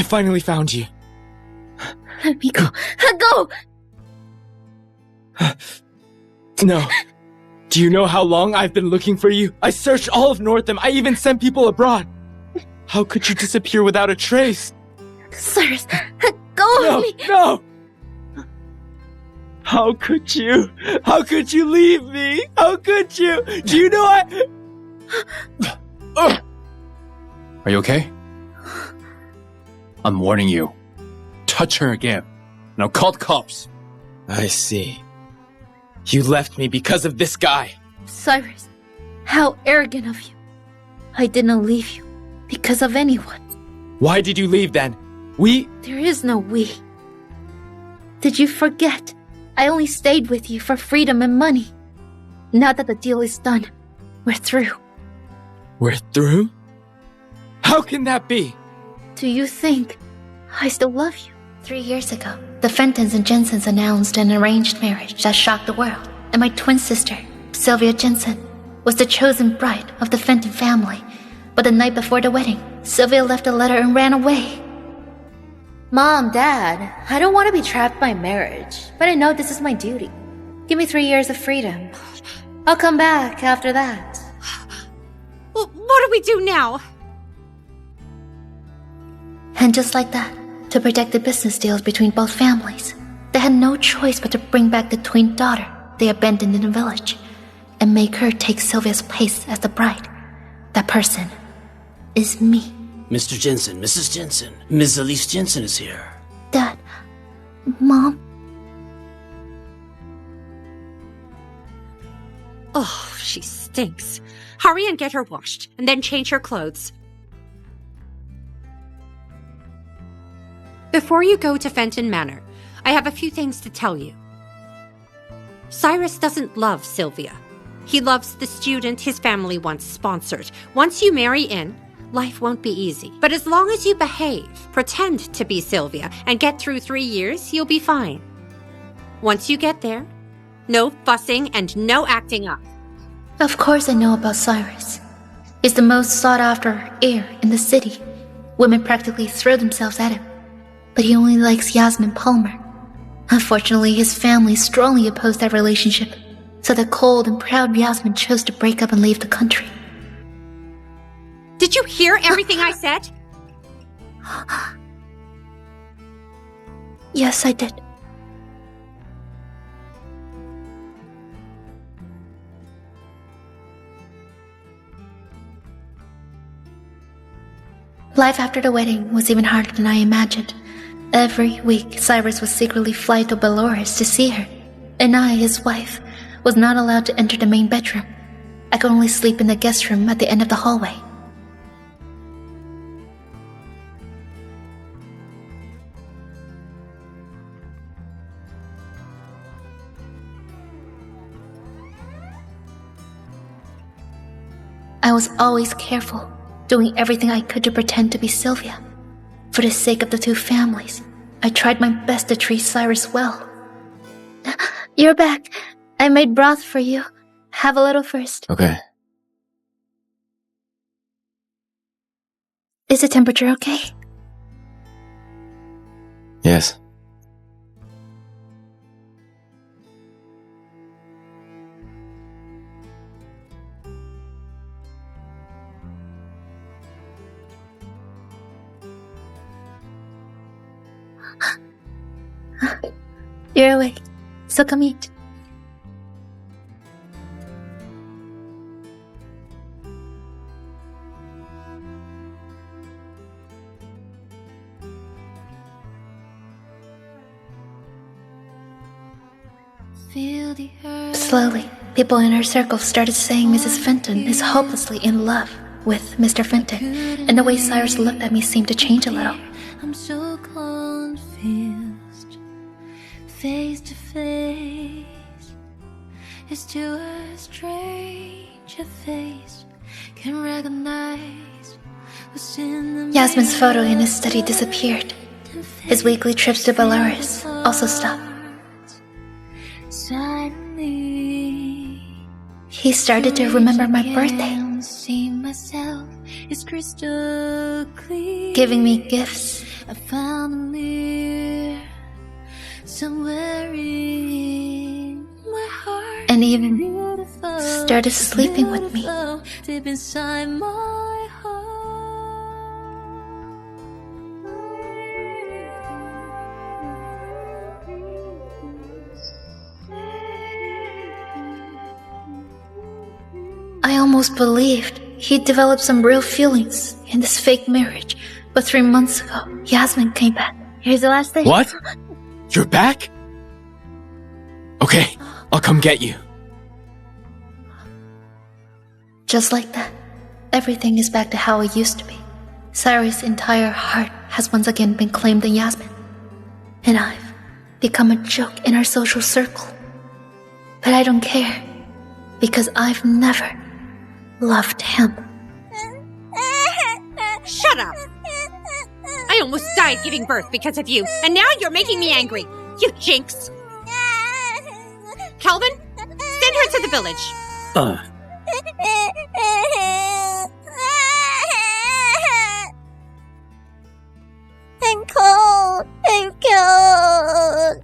I finally found you. Let me go. Go! No. Do you know how long I've been looking for you? I searched all of Northam. I even sent people abroad. How could you disappear without a trace? Cyrus, go of me! No! How could you? How could you leave me? How could you? Do you know Are you okay? I'm warning you. Touch her again. Now call the cops. I see. You left me because of this guy. Cyrus, how arrogant of you. I didn't leave you because of anyone. Why did you leave then? There is no we. Did you forget? I only stayed with you for freedom and money. Now that the deal is done, we're through. We're through? How can that be? Do you think I still love you? 3 years ago, the Fentons and Jensens announced an arranged marriage that shocked the world, and my twin sister, Sylvia Jensen, was the chosen bride of the Fenton family. But the night before the wedding, Sylvia left a letter and ran away. Mom, Dad, I don't want to be trapped by marriage, but I know this is my duty. Give me 3 years of freedom. I'll come back after that. Well, what do we do now? And just like that, to protect the business deals between both families, they had no choice but to bring back the twin daughter they abandoned in the village and make her take Sylvia's place as the bride. That person is me. Mr. Jensen, Mrs. Jensen, Ms. Elise Jensen is here. Dad, Mom. Oh, she stinks. Hurry and get her washed, and then change her clothes. Before you go to Fenton Manor, I have a few things to tell you. Cyrus doesn't love Sylvia. He loves the student his family once sponsored. Once you marry in, life won't be easy. But as long as you behave, pretend to be Sylvia, and get through 3 years, you'll be fine. Once you get there, no fussing and no acting up. Of course I know about Cyrus. He's the most sought-after heir in the city. Women practically throw themselves at him. But he only likes Yasmin Palmer. Unfortunately, his family strongly opposed that relationship, so the cold and proud Yasmin chose to break up and leave the country. Did you hear everything I said? Yes, I did. Life after the wedding was even harder than I imagined. Every week, Cyrus would secretly fly to Belarus to see her, and I, his wife, was not allowed to enter the main bedroom. I could only sleep in the guest room at the end of the hallway. I was always careful, doing everything I could to pretend to be Sylvia. For the sake of the two families, I tried my best to treat Cyrus well. You're back. I made broth for you. Have a little first. Okay. Is the temperature okay? Yes. You're awake, so come eat. Slowly, people in her circle started saying Mrs. Fenton is hopelessly in love with Mr. Fenton, and the way Cyrus looked at me seemed to change a little. I'm so confused, face to face. It's too strange a face can recognize what's in the Yasmin's photo in his study disappeared. His weekly trips to Belarus also stopped. Suddenly, He started to remember my birthday, see myself is crystal clear. giving me gifts I found a mirror somewhere in my heart. And even Beautiful, started sleeping with me. beautiful, deep inside my heart. I almost believed he'd developed some real feelings in this fake marriage. But 3 months ago, Yasmin came back. Here's the last thing. What? You're back? Okay, I'll come get you. Just like that, everything is back to how it used to be. Cyrus' entire heart has once again been claimed in Yasmin. And I've become a joke in our social circle. But I don't care, because I've never loved him. Shut up! I almost died giving birth because of you, and now you're making me angry. You jinx! Calvin, send her to the village. I'm cold. I'm cold.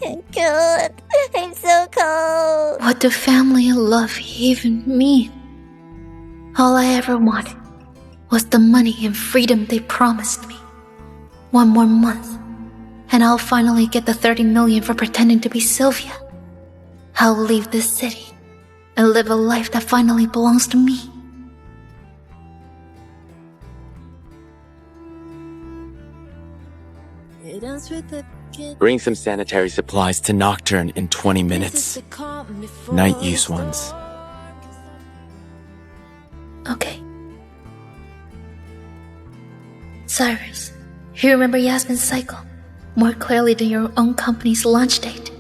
I'm cold. I'm so cold. What do family and love even mean? All I ever wanted was the money and freedom they promised me. 1 more month, and I'll finally get the 30 million for pretending to be Sylvia. I'll leave this city and live a life that finally belongs to me. Bring some sanitary supplies to Nocturne in 20 minutes. Night use ones. Okay. Cyrus, you remember Yasmin's cycle more clearly than your own company's launch date.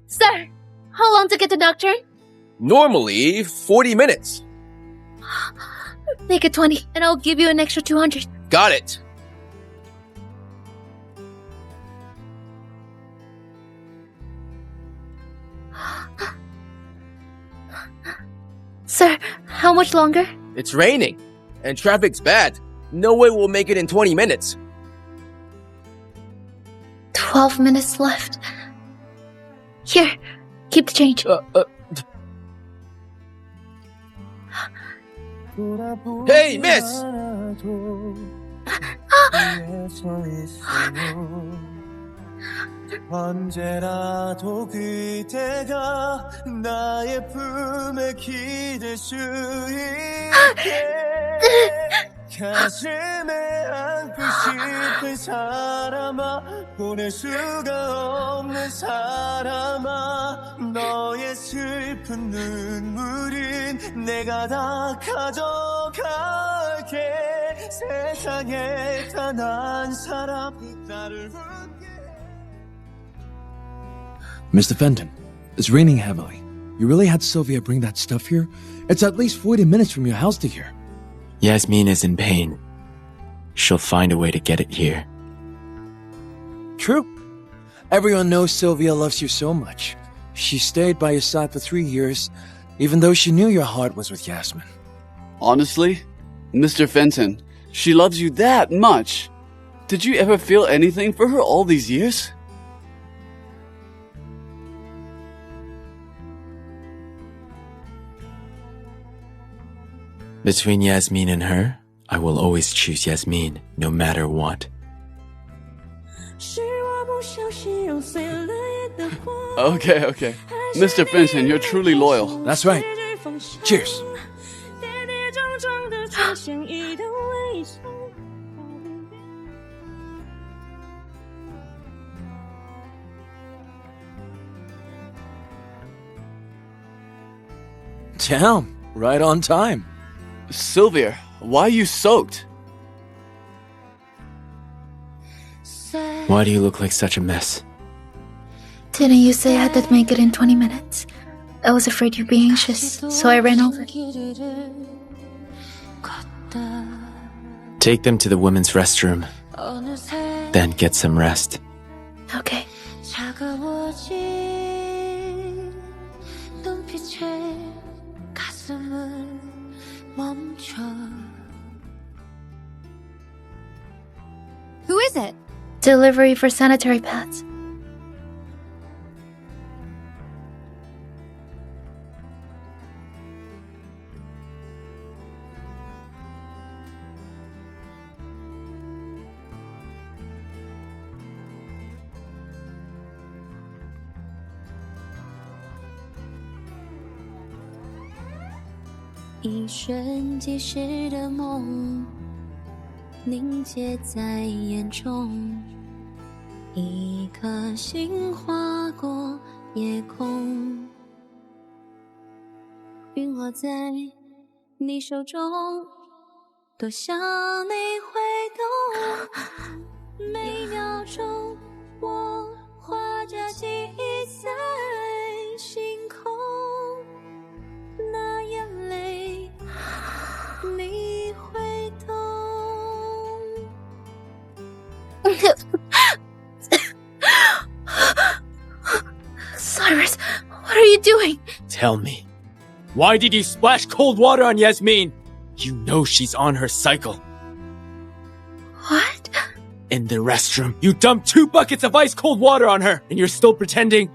Sir, how long to get to Nocturne? Normally, 40 minutes. Make it 20, and I'll give you an extra 200. Got it. Sir, how much longer? It's raining, and traffic's bad. No way we'll make it in 20 minutes. 12 minutes left. Here, keep the change. Hey, miss! 언제라도 그대가 나의 품에 기댈 수 있게 가슴에 안고 싶은 사람아 보낼 수가 없는 사람아 너의 슬픈 눈물은 내가 다 가져갈게 세상에 단 한 사람 나를 Mr. Fenton, it's raining heavily. You really had Sylvia bring that stuff here? It's at least 40 minutes from your house to here. Yasmin is in pain. She'll find a way to get it here. True. Everyone knows Sylvia loves you so much. She stayed by your side for 3 years, even though she knew your heart was with Yasmin. Honestly, Mr. Fenton, she loves you that much. Did you ever feel anything for her all these years? Between Yasmin and her, I will always choose Yasmin, no matter what. Okay. Mr. Fenton, you're truly loyal. That's right. Cheers. Damn, right on time. Sylvia, why are you soaked? Why do you look like such a mess? Didn't you say I had to make it in 20 minutes? I was afraid you'd be anxious, so I ran over. Take them to the women's restroom. Then get some rest. Okay. Who is it? Delivery for sanitary pads.一瞬即逝的梦，凝结在眼中，一颗心划过夜空，陨落在你手中，多想你会懂。每秒钟，我画着记忆在星空，那眼泪你会懂。Cyrus, what are you doing? Tell me, why did you splash cold water on Yasmin? You know she's on her cycle. What? In the restroom, you dumped 2 buckets of ice-cold water on her, and you're still pretending?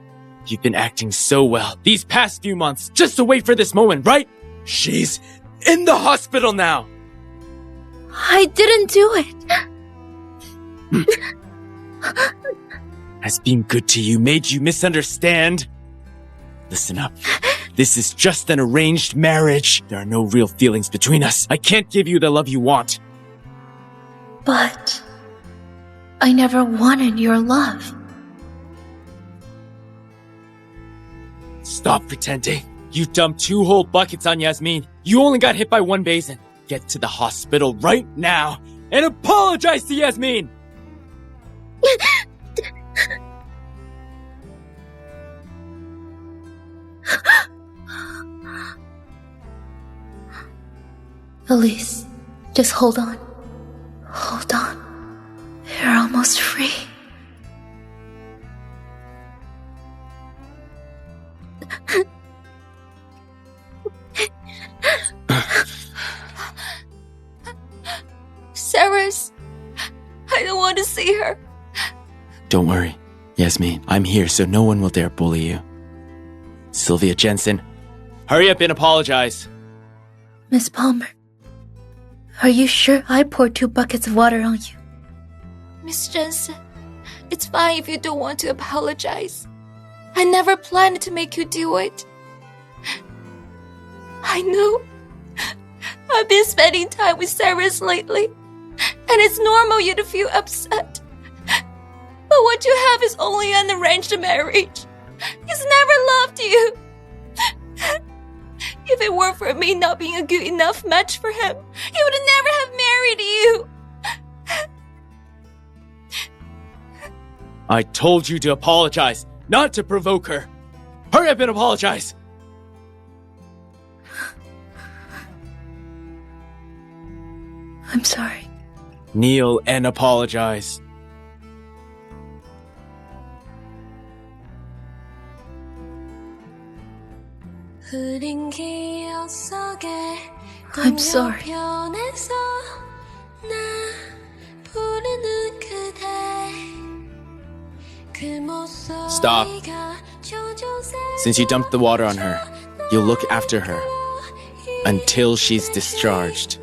You've been acting so well these past few months just to wait for this moment, right? She's in the hospital now! I didn't do it. Has being good to you made you misunderstand? Listen up. This is just an arranged marriage. There are no real feelings between us. I can't give you the love you want. But I never wanted your love. Stop pretending. You dumped 2 whole buckets on Yasmin. You only got hit by 1 basin. Get to the hospital right now and apologize to Yasmin! Elise, just hold on. Hold on. You're almost free. Cyrus, I don't want to see her. Don't worry, Yasmin. I'm here so no one will dare bully you. Sylvia Jensen, hurry up and apologize. Miss Palmer, are you sure I poured 2 buckets of water on you? Miss Jensen, it's fine if you don't want to apologize. I never planned to make you do it. I know. I've been spending time with Cyrus lately, and it's normal you to feel upset. But what you have is only an arranged marriage. He's never loved you. If it weren't for me not being a good enough match for him, he would never have married you. I told you to apologize, not to provoke her. Hurry up and apologize. I'm sorry. Kneel and apologize. I'm sorry. Stop. Since you dumped the water on her, you'll look after her until she's discharged.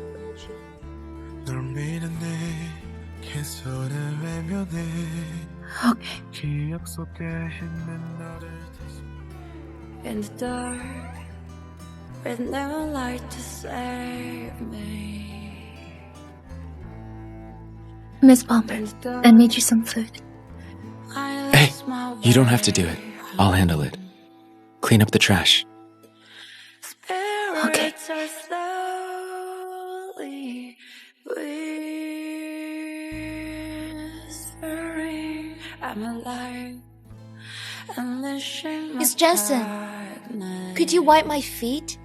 Okay. In the dark, with no light to save me. Miss Palmer, I made you some food. Hey, you don't have to do it. I'll handle it. Clean up the trash. Okay. I'm alive. Miss Jensen, could you wipe my feet?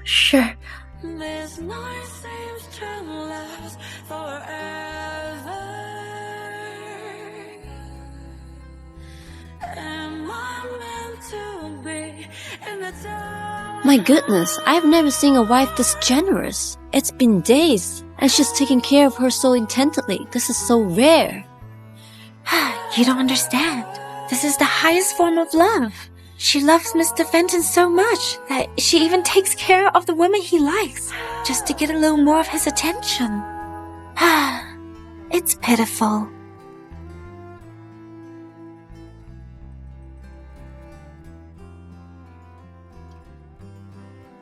Sure. This night seems to last forever. Am I meant to be in the dark? My goodness, I've never seen a wife this generous. It's been days, and she's taking care of her so intently. This is so rare. You don't understand. This is the highest form of love. She loves Mr. Fenton so much that she even takes care of the women he likes, just to get a little more of his attention. It's pitiful.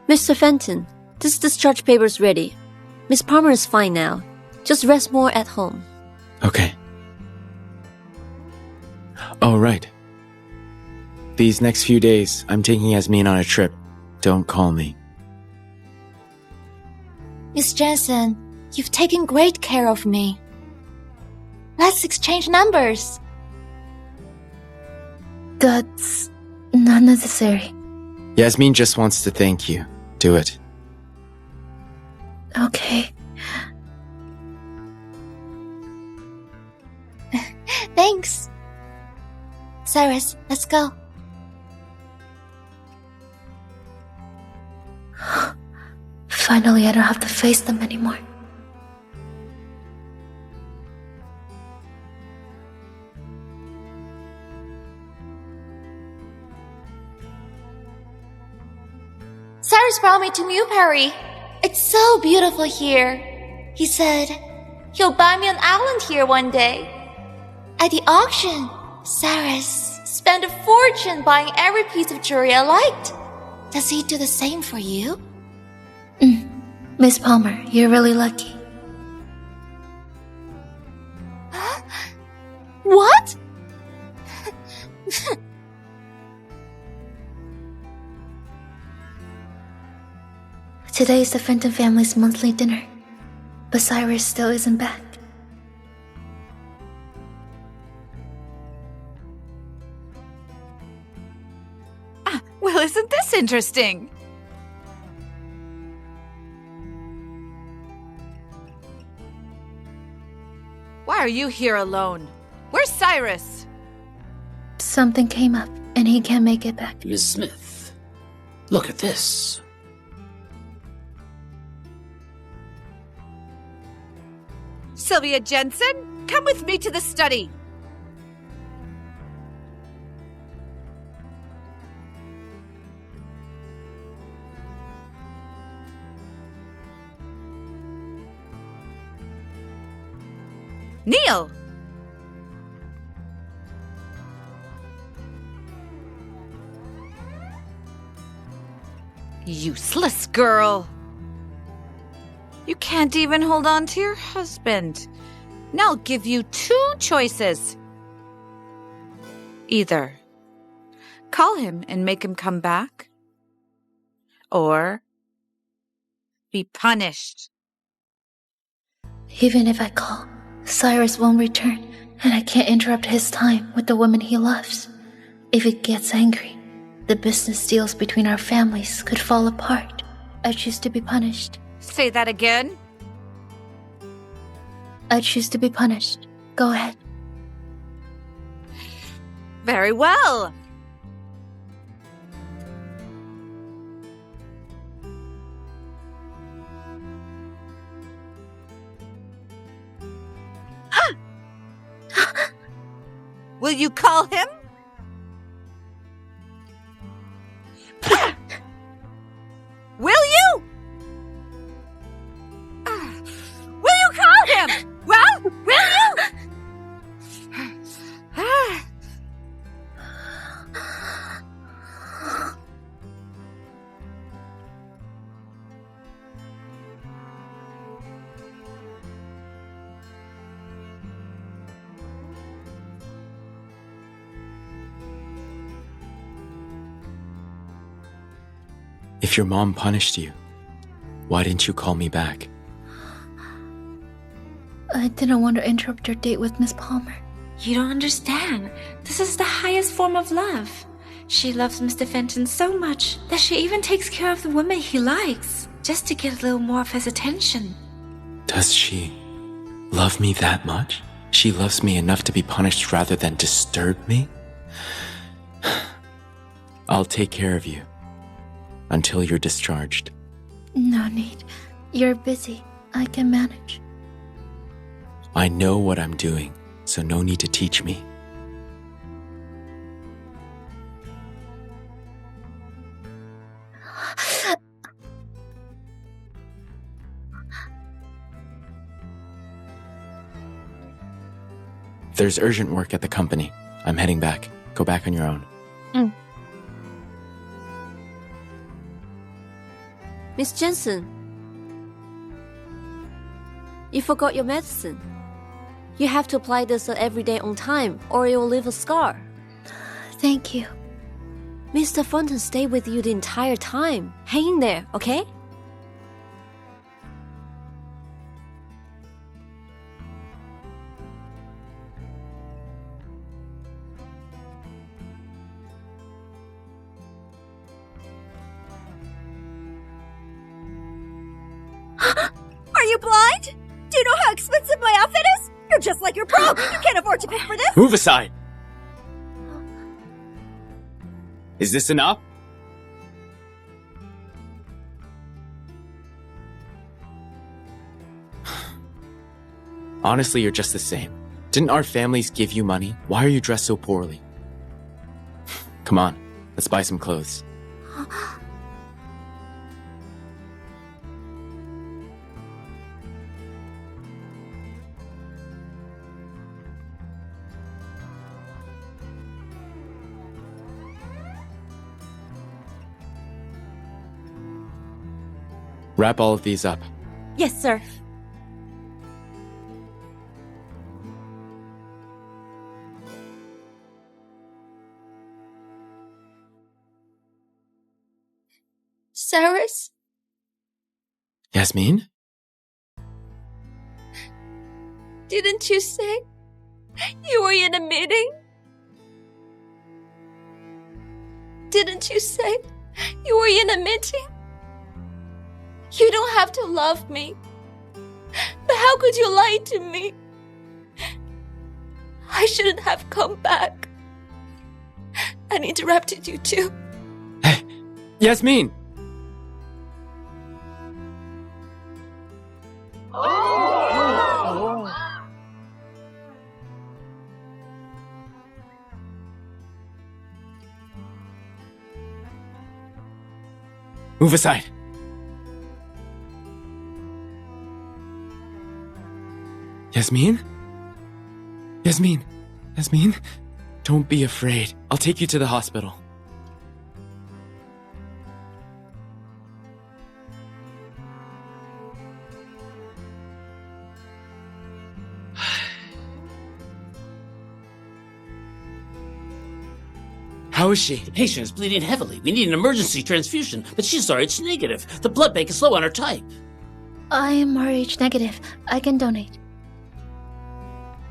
Mr. Fenton, this discharge paper's ready. Miss Palmer is fine now. Just rest more at home. Okay. Oh, right. These next few days, I'm taking Yasmin on a trip. Don't call me. Miss Jensen, you've taken great care of me. Let's exchange numbers. That's not necessary. Yasmin just wants to thank you. Do it. Okay. Thanks. Cyrus, let's go. Finally, I don't have to face them anymore. Cyrus brought me to Newberry. It's so beautiful here. He said he'll buy me an island here one day. At the auction, Cyrus spent a fortune buying every piece of jewelry I liked. Does he do the same for you? Miss Palmer, you're really lucky. Huh? What? Today is the Fenton family's monthly dinner, but Cyrus still isn't back. Well, isn't this interesting? Why are you here alone? Where's Cyrus? Something came up, and he can't make it back. Miss Smith, look at this. Sylvia Jensen, come with me to the study. Neil! Useless girl. You can't even hold on to your husband. Now I'll give you two choices. Either call him and make him come back, or be punished. Even if I call, Cyrus won't return, and I can't interrupt his time with the woman he loves. If he gets angry, the business deals between our families could fall apart. I choose to be punished. Say that again. I choose to be punished. Go ahead. Very well. Will you call him? Will you? Will you call him? Well, will you? If your mom punished you, why didn't you call me back? I didn't want to interrupt your date with Miss Palmer. You don't understand. This is the highest form of love. She loves Mr. Fenton so much that she even takes care of the woman he likes, just to get a little more of his attention. Does she love me that much? She loves me enough to be punished rather than disturb me? I'll take care of you until you're discharged. No need. You're busy. I can manage. I know what I'm doing, so no need to teach me. There's urgent work at the company. I'm heading back. Go back on your own. Miss Jensen, you forgot your medicine. You have to apply this every day on time, or it will leave a scar. Thank you. Mr. Fenton stayed with you the entire time. Hang in there, okay? Are you blind? Do you know how expensive my outfit is? You're just like your bro. You can't afford to pay for this. Move aside! Is this enough? Honestly, you're just the same. Didn't our families give you money? Why are you dressed so poorly? Come on, let's buy some clothes. Wrap all of these up. Yes, sir. Cyrus? Yasmin? Didn't you say you were in a meeting? Didn't you say you were in a meeting? You don't have to love me. But how could you lie to me? I shouldn't have come back and interrupted you too. Hey, Yasmin! Move aside. Yasmin? Yasmin? Yasmin? Don't be afraid. I'll take you to the hospital. How is she? The patient is bleeding heavily. We need an emergency transfusion, but she's RH negative. The blood bank is low on her type. I am RH negative. I can donate.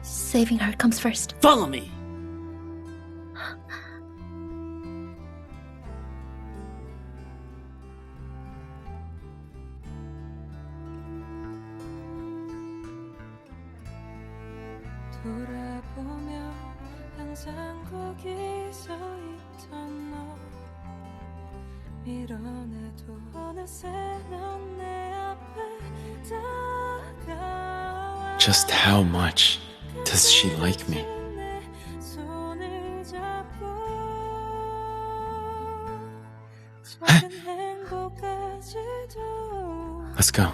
Saving her comes first. Follow me. Just how much does she like me? Let's go.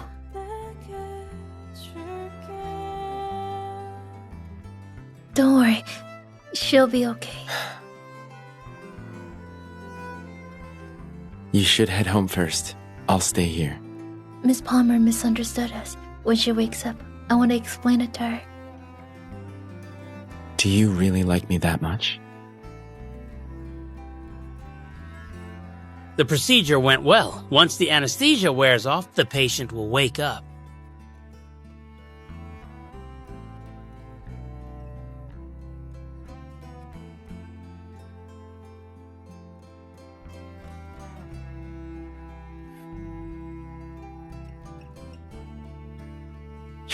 Don't worry. She'll be okay. You should head home first. I'll stay here. Miss Palmer misunderstood us. When she wakes up, I want to explain it to her. Do you really like me that much? The procedure went well. Once the anesthesia wears off, the patient will wake up.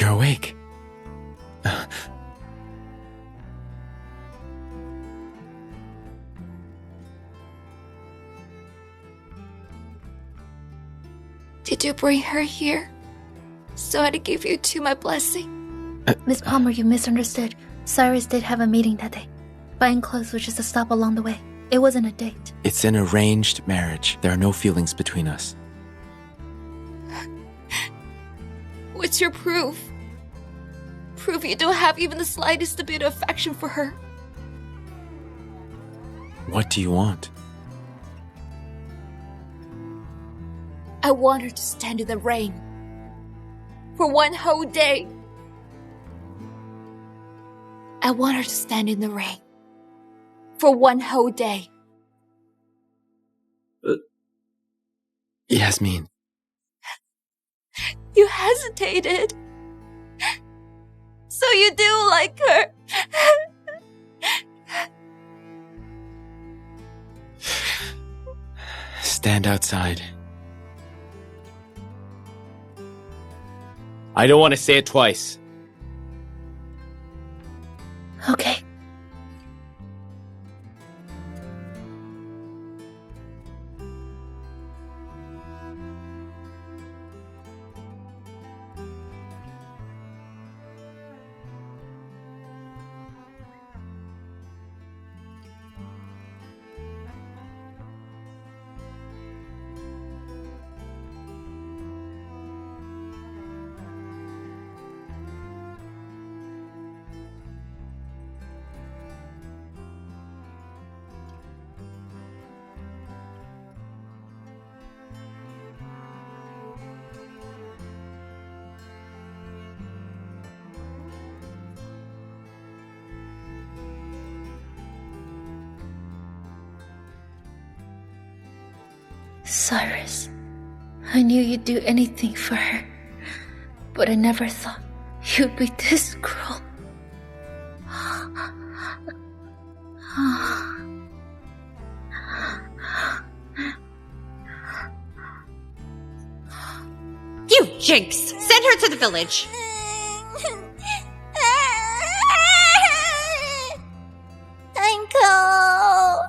You're awake. Did you bring her here so I'd give you two my blessing? Miss Palmer, you misunderstood. Cyrus did have a meeting that day. Buying clothes was just a stop along the way. It wasn't a date. It's an arranged marriage. There are no feelings between us. What's your proof? Prove you don't have even the slightest bit of affection for her. What do you want? I want her to stand in the rain for one whole day. I want her to stand in the rain for one whole day. Yasmin. You hesitated. So you do like her. Stand outside. I don't want to say it twice. Okay. Cyrus, I knew you'd do anything for her, but I never thought you'd be this cruel. You jinx! Send her to the village! I'm cold.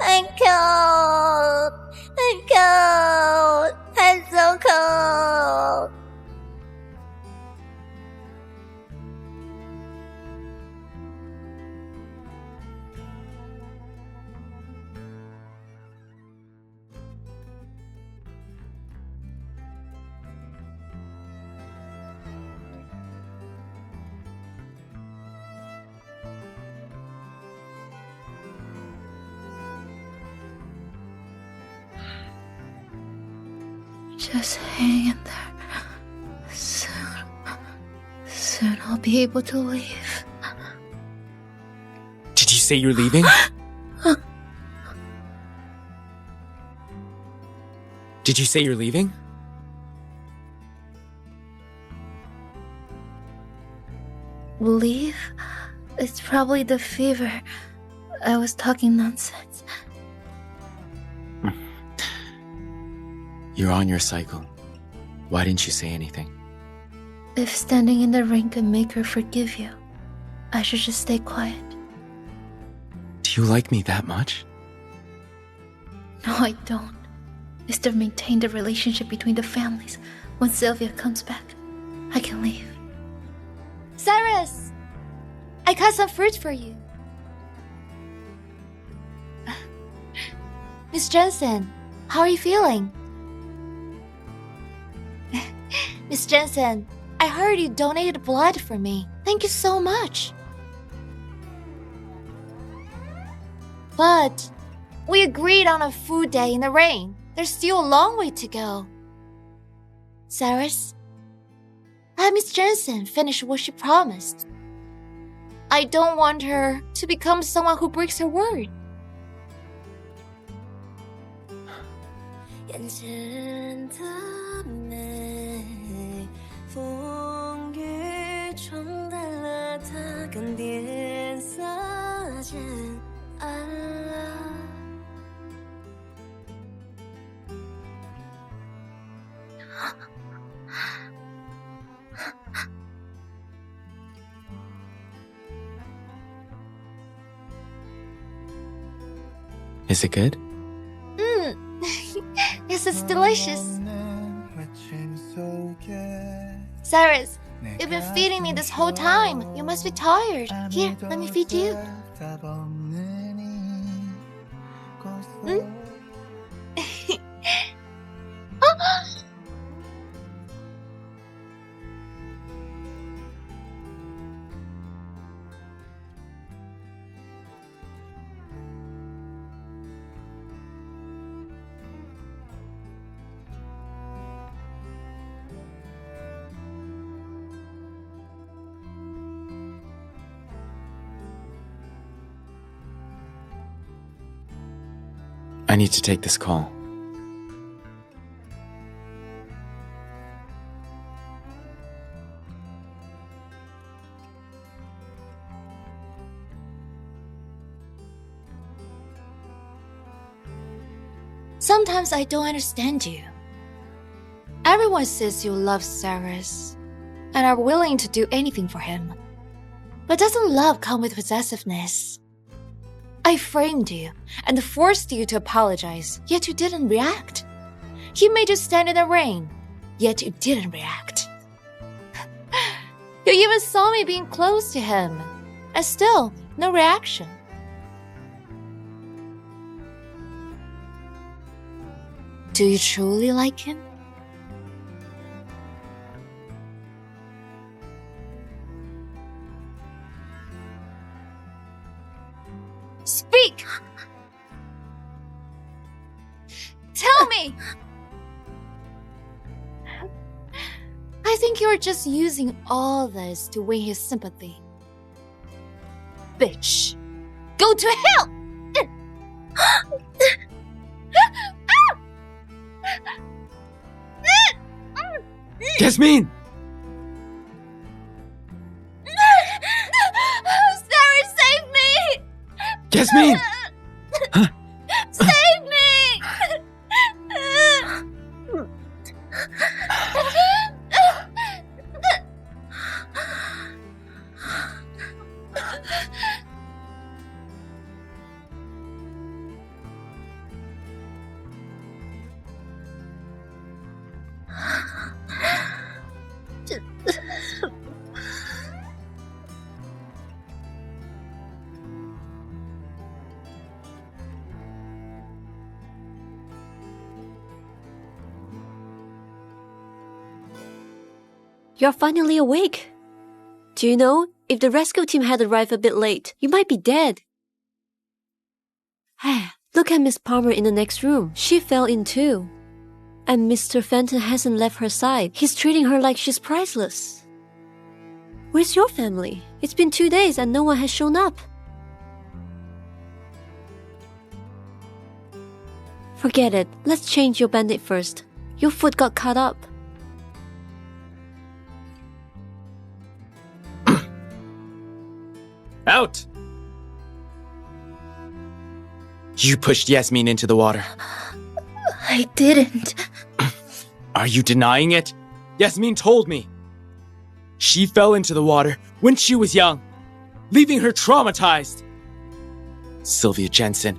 I'm cold. I'm cold. I'm so cold. Just hang in there. Soon I'll be able to leave. Did you say you're leaving? Did you say you're leaving? Leave? It's probably the fever. I was talking nonsense. You're on your cycle. Why didn't you say anything? If standing in the ring could make her forgive you, I should just stay quiet. Do you like me that much? No, I don't. It's to maintain the relationship between the families. When Sylvia comes back, I can leave. Cyrus! I cut some fruit for you. Miss Jensen, how are you feeling? Miss Jensen, I heard you donated blood for me. Thank you so much. But we agreed on a food day in the rain. There's still a long way to go. Cyrus, let Miss Jensen finish what she promised. I don't want her to become someone who breaks her word. Is it good? Yes, it's delicious. Cyrus, you've been feeding me this whole time. You must be tired. Here, let me feed you. I need to take this call. Sometimes I don't understand you. Everyone says you love Cyrus and are willing to do anything for him. But doesn't love come with possessiveness? I framed you and forced you to apologize, yet you didn't react. He made you stand in the rain, yet you didn't react. You even saw me being close to him, and still no reaction. Do you truly like him? Speak! Tell me! I think you're just using all this to win his sympathy. Bitch! Go to hell! Yasmin! Sarah, save me! Yasmin! Save me! You're finally awake. Do you know, if the rescue team had arrived a bit late, you might be dead. Look at Miss Palmer in the next room. She fell in too. And Mr. Fenton hasn't left her side. He's treating her like she's priceless. Where's your family? It's been 2 days and no one has shown up. Forget it. Let's change your bandage first. Your foot got cut up. Out! You pushed Yasmin into the water. I didn't. Are you denying it? Yasmin told me. She fell into the water when she was young, leaving her traumatized. Sylvia Jensen,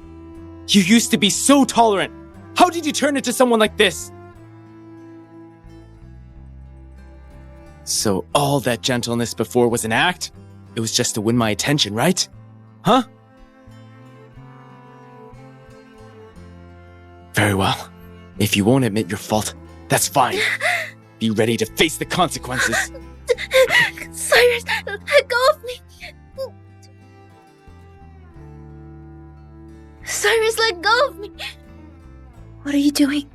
you used to be so tolerant. How did you turn into someone like this? So all that gentleness before was an act? It was just to win my attention, right? Huh? Very well. If you won't admit your fault, that's fine. Be ready to face the consequences. Cyrus, let go of me. Cyrus, let go of me. What are you doing?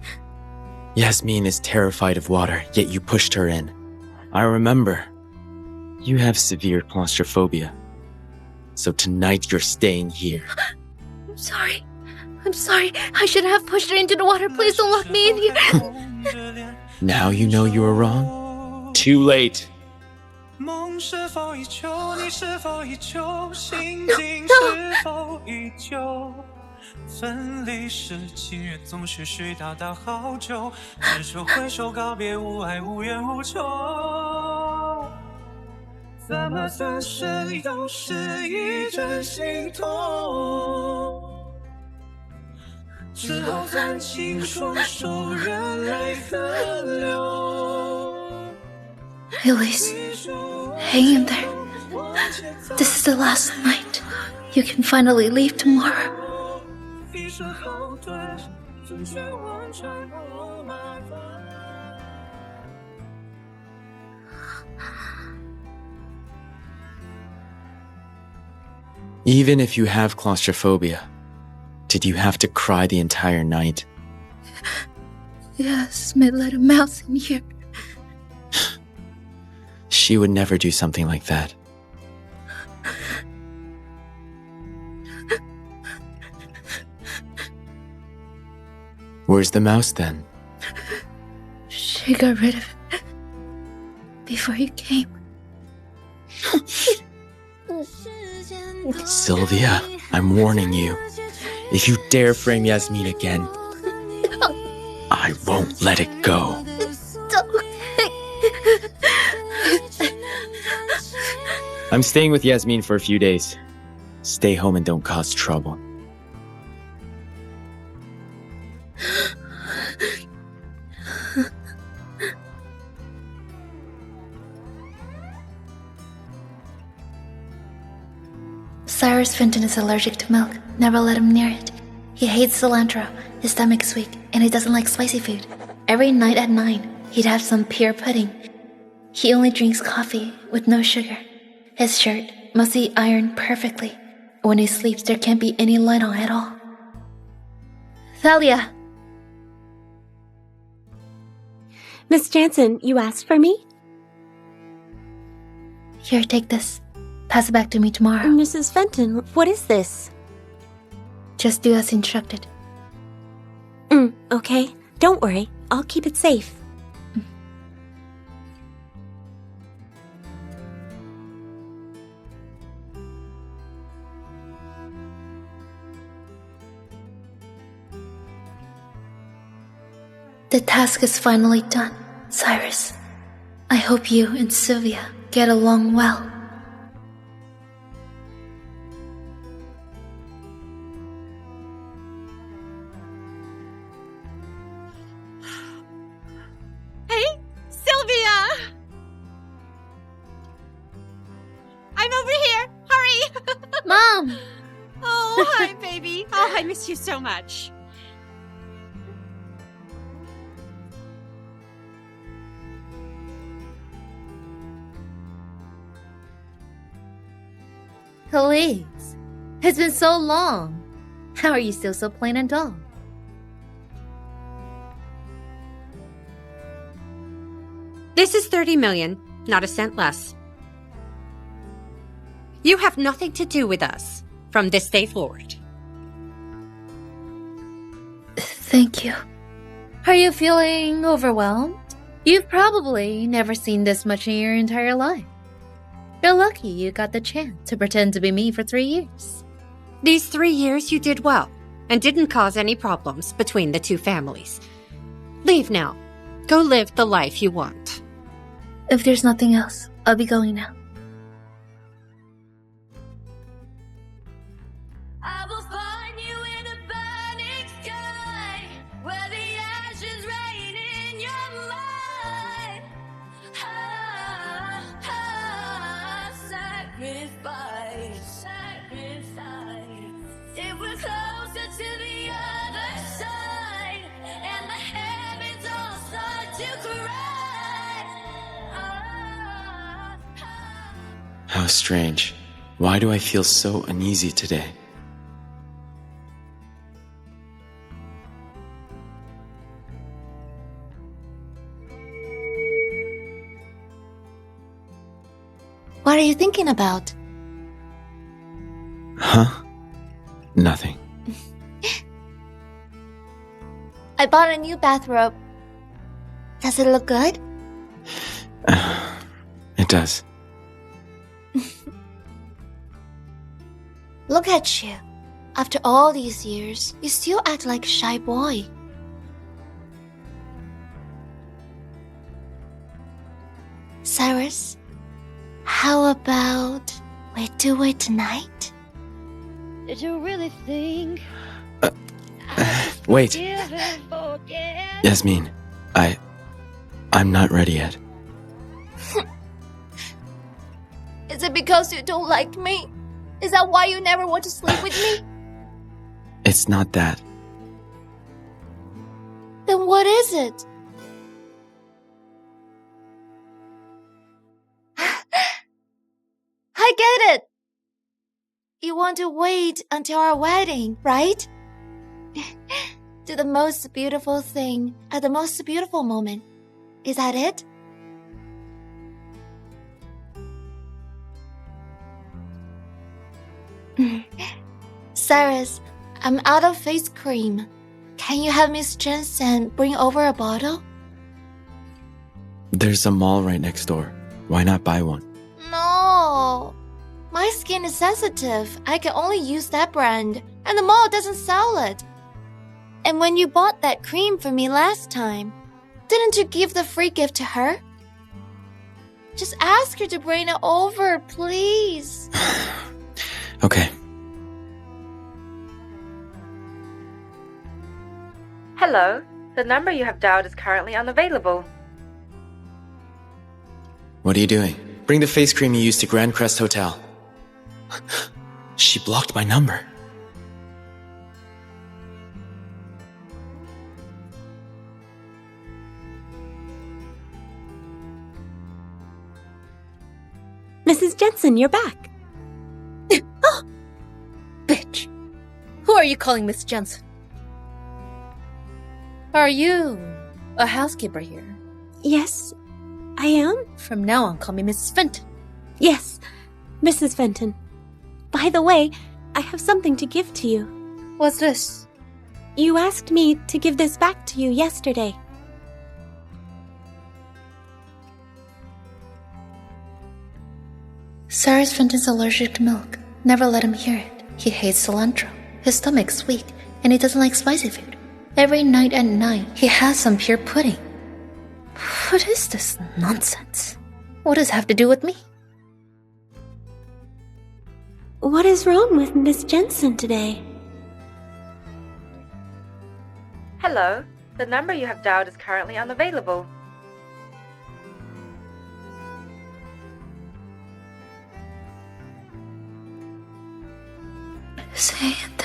Yasmin is terrified of water, yet you pushed her in. I remember. You have severe claustrophobia. So tonight you're staying here. I'm sorry. I'm sorry. I shouldn't have pushed her into the water. Please don't lock me in here. Now you know you were wrong? Too late. 梦是否依旧？你是否依旧？心境是否依旧？分离时，情缘总是需要到好久，只求挥手告别，无爱无怨无求。怎么算是都是一阵心痛？之后暂停双手，热泪河流。 Elise, hang in there. This is the last night. You can finally leave tomorrow. 一声后退，准确完全不麻烦。 Even if you have claustrophobia, did you have to cry the entire night? Yes, may let a mouse in here. She would never do something like that. Where's the mouse then? She got rid of it before you came. Sylvia, I'm warning you. If you dare frame Yasmin again, I won't let it go. I'm staying with Yasmin for a few days. Stay home and don't cause trouble. Cyrus Fenton is allergic to milk. Never let him near it. He hates cilantro, his stomach is weak, and he doesn't like spicy food. Every night at 9, he'd have some pear pudding. He only drinks coffee with no sugar. His shirt must be ironed perfectly. When he sleeps, there can't be any light on at all. Thalia! Miss Jansen, you asked for me? Here, take this. Pass it back to me tomorrow. Mrs. Fenton, what is this? Just do as instructed. Okay. Don't worry. I'll keep it safe. The task is finally done, Cyrus. I hope you and Sylvia get along well. Hey, Sylvia! I'm over here! Hurry! Mom! Oh, hi, baby. Oh, I miss you so much. Elise, it's been so long. How are you still so plain and dull? This is 30 million, not a cent less. You have nothing to do with us from this day forward. Thank you. Are you feeling overwhelmed? You've probably never seen this much in your entire life. You're lucky you got the chance to pretend to be me for 3 years. These 3 years you did well and didn't cause any problems between the two families. Leave now. Go live the life you want. If there's nothing else, I'll be going now. I will find you in a burning sky, where the ashes rain in your mind. Sacrifice. If we're closer to the other side, and the heavens all start to cry. How strange. Why do I feel so uneasy today? What are you thinking about? Huh? Nothing. I bought a new bathrobe. Does it look good? It does. Look at you. After all these years, you still act like a shy boy. Cyrus, how about we do it tonight? Did you really think Wait. Yasmin, I'm not ready yet. Is it because you don't like me? Is that why you never want to sleep with me? It's not that. Then what is it? I get it! You want to wait until our wedding, right? Do the most beautiful thing at the most beautiful moment. Is that it? Cyrus, I'm out of face cream. Can you have Miss Jensen bring over a bottle? There's a mall right next door. Why not buy one? No. My skin is sensitive. I can only use that brand, and the mall doesn't sell it. And when you bought that cream for me last time, didn't you give the free gift to her? Just ask her to bring it over, please. Okay. Hello. The number you have dialed is currently unavailable. What are you doing? Bring the face cream you used to Grand Crest Hotel. She blocked my number. Mrs. Jensen, you're back. Bitch. Who are you calling Miss Jensen? Are you a housekeeper here? Yes, I am. From now on, call me Mrs. Fenton. Yes, Mrs. Fenton. By the way, I have something to give to you. What's this? You asked me to give this back to you yesterday. Cyrus Fenton's allergic to milk. Never let him hear it. He hates cilantro. His stomach's weak, and he doesn't like spicy food. Every night at night, he has some pure pudding. What is this nonsense? What does it have to do with me? What is wrong with Miss Jensen today? Hello. The number you have dialed is currently unavailable. Say it.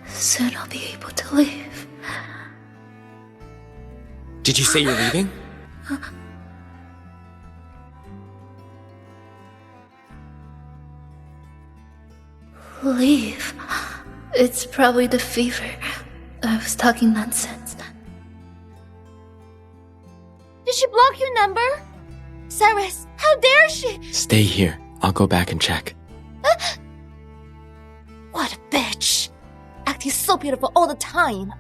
Soon I'll be able to leave. Did you say you're leaving? Leave? It's probably the fever. I was talking nonsense. Did she block your number? Cyrus, how dare she? Stay here. I'll go back and check. What a bitch. Acting so beautiful all the time.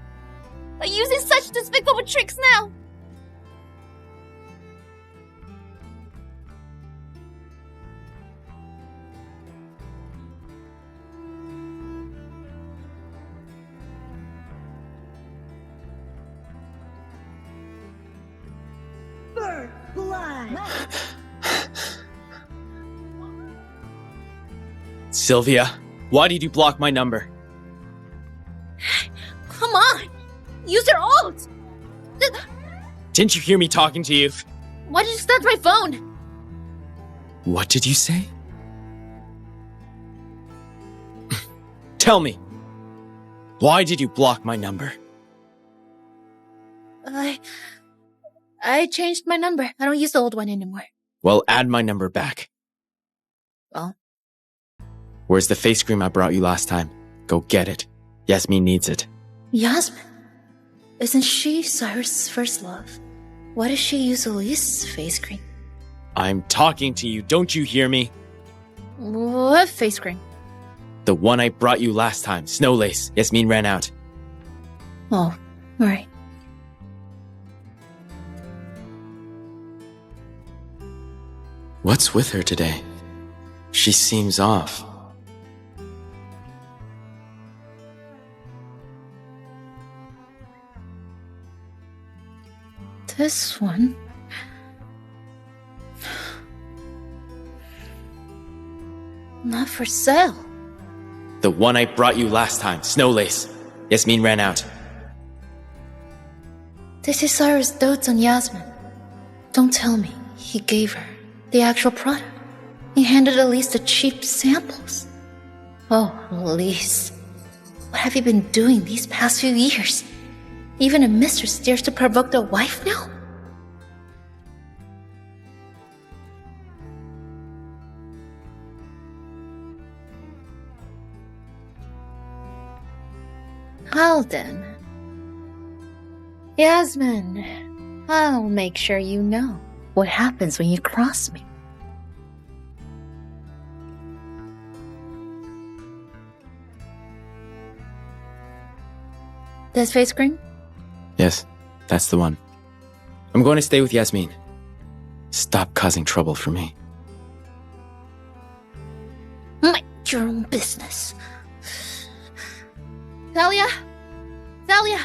But using such despicable tricks now. First blood. Sylvia, why did you block my number? Come on! Use your ult! Didn't you hear me talking to you? Why did you snatch my phone? What did you say? Tell me. Why did you block my number? I changed my number. I don't use the old one anymore. Well, add my number back. Well? Where's the face cream I brought you last time? Go get it. Yasmin needs it. Yasmin? Isn't she Cyrus' first love? Why does she use Elise's face cream? I'm talking to you. Don't you hear me? What face cream? The one I brought you last time. Snow lace. Yasmin ran out. Oh, right. What's with her today? She seems off. This one? Not for sale. The one I brought you last time, Snow Lace. Yasmin ran out. They say Cyrus dotes on Yasmin. Don't tell me he gave her the actual product. He handed Elise the cheap samples. Oh, Elise. What have you been doing these past few years? Even a mistress dares to provoke the wife now? Well then. Yasmin, I'll make sure you know what happens when you cross me. This face cream? Yes, that's the one. I'm going to stay with Yasmin. Stop causing trouble for me. Mind your own business. Thalia! Thalia!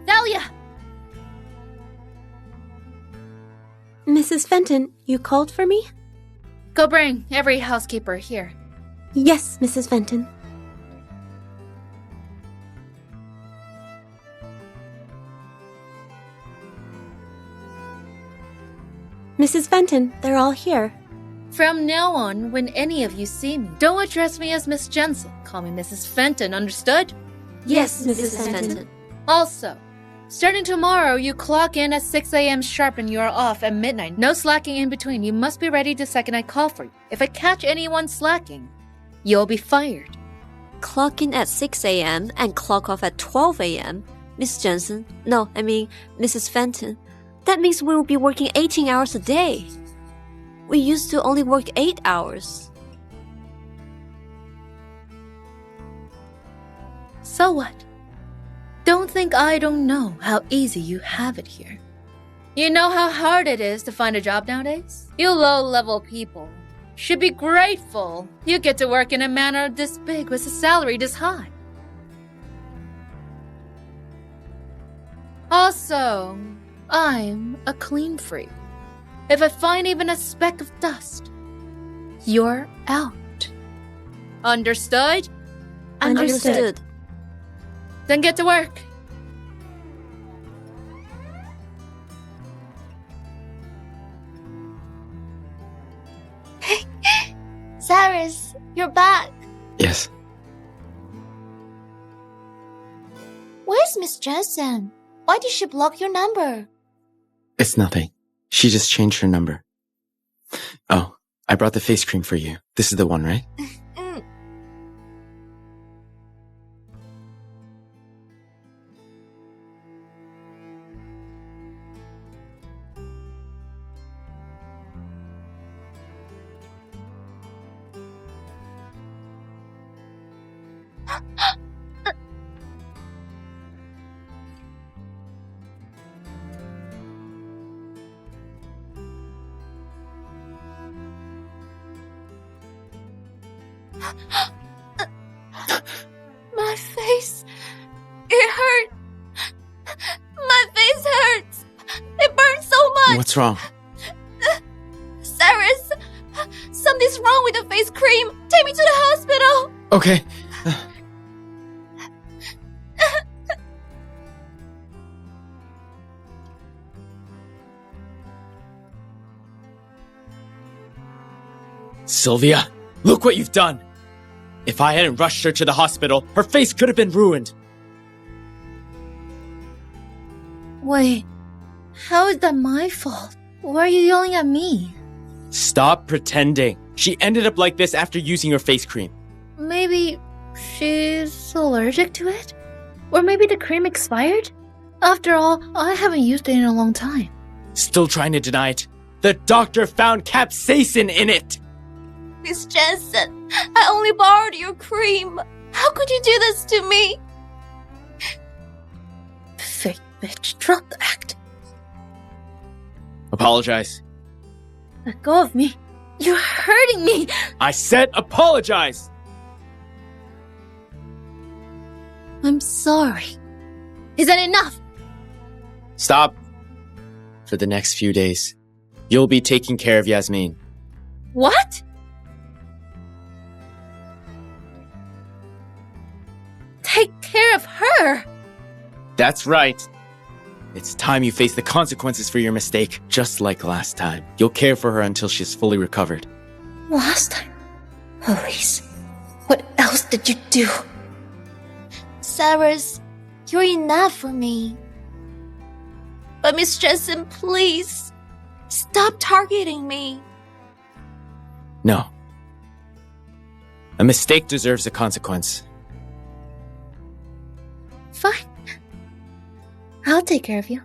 Thalia! Mrs. Fenton, you called for me? Go bring every housekeeper here. Yes, Mrs. Fenton. Mrs. Fenton, they're all here. From now on, when any of you see me, don't address me as Miss Jensen. Call me Mrs. Fenton, understood? Yes, Mrs. Fenton. Also, starting tomorrow, you clock in at 6 a.m. sharp and you're off at midnight. No slacking in between. You must be ready the second I call for you. If I catch anyone slacking, you'll be fired. Clock in at 6 a.m. and clock off at 12 a.m. Miss Jensen. No, I mean Mrs. Fenton. That means we will be working 18 hours a day. We used to only work 8 hours. So what? Don't think I don't know how easy you have it here. You know how hard it is to find a job nowadays? You low-level people should be grateful you get to work in a manor this big with a salary this high. Also, I'm a clean freak. If I find even a speck of dust, you're out. Understood? Understood. Then get to work. Cyrus, you're back. Yes. Where's Miss Jensen? Why did she block your number? It's nothing. She just changed her number. Oh, I brought the face cream for you. This is the one, right? My face. It hurt. My face hurts. It burns so much. What's wrong? Cyrus, something's wrong with the face cream. Take me to the hospital. Okay. Sylvia, look what you've done. If I hadn't rushed her to the hospital, her face could have been ruined. Wait, how is that my fault? Why are you yelling at me? Stop pretending. She ended up like this after using your face cream. Maybe she's allergic to it? Or maybe the cream expired? After all, I haven't used it in a long time. Still trying to deny it? The doctor found capsaicin in it! Miss Jensen, I only borrowed your cream. How could you do this to me? Fake bitch, drop the act. Apologize. Let go of me. You're hurting me. I said apologize! I'm sorry. Is that enough? Stop. For the next few days, you'll be taking care of Yasmin. What? take care of her. That's right. It's time you face the consequences for your mistake, just like last time. You'll care for her until she's fully recovered. Last time? Elise, what else did you do? Cyrus, you're enough for me. But Miss Jensen, please, stop targeting me. No. A mistake deserves a consequence. Fine. I'll take care of you.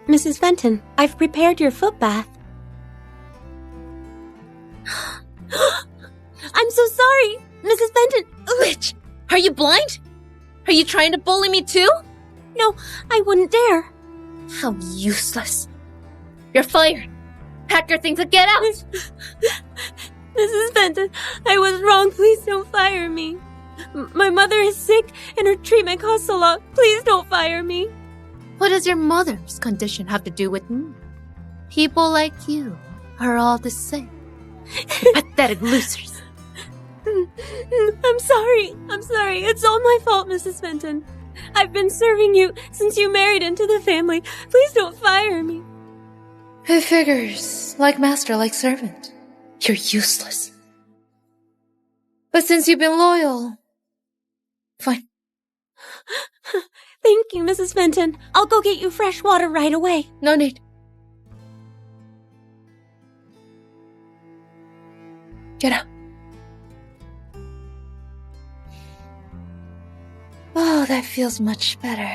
Mrs. Fenton, I've prepared your foot bath. I'm so sorry, Mrs. Fenton. Witch, are you blind? Are you trying to bully me too? No, I wouldn't dare. How useless. You're fired. Pack your things and get out. Mrs. Fenton, I was wrong. Please don't fire me. My mother is sick and her treatment costs a lot. Please don't fire me. What does your mother's condition have to do with me? People like you are all the same. Pathetic losers. I'm sorry. It's all my fault, Mrs. Fenton. I've been serving you since you married into the family. Please don't fire me. It figures. Like master, like servant. You're useless. But since you've been loyal, fine. Thank you, Mrs. Fenton. I'll go get you fresh water right away. No need. Get out. Oh, that feels much better.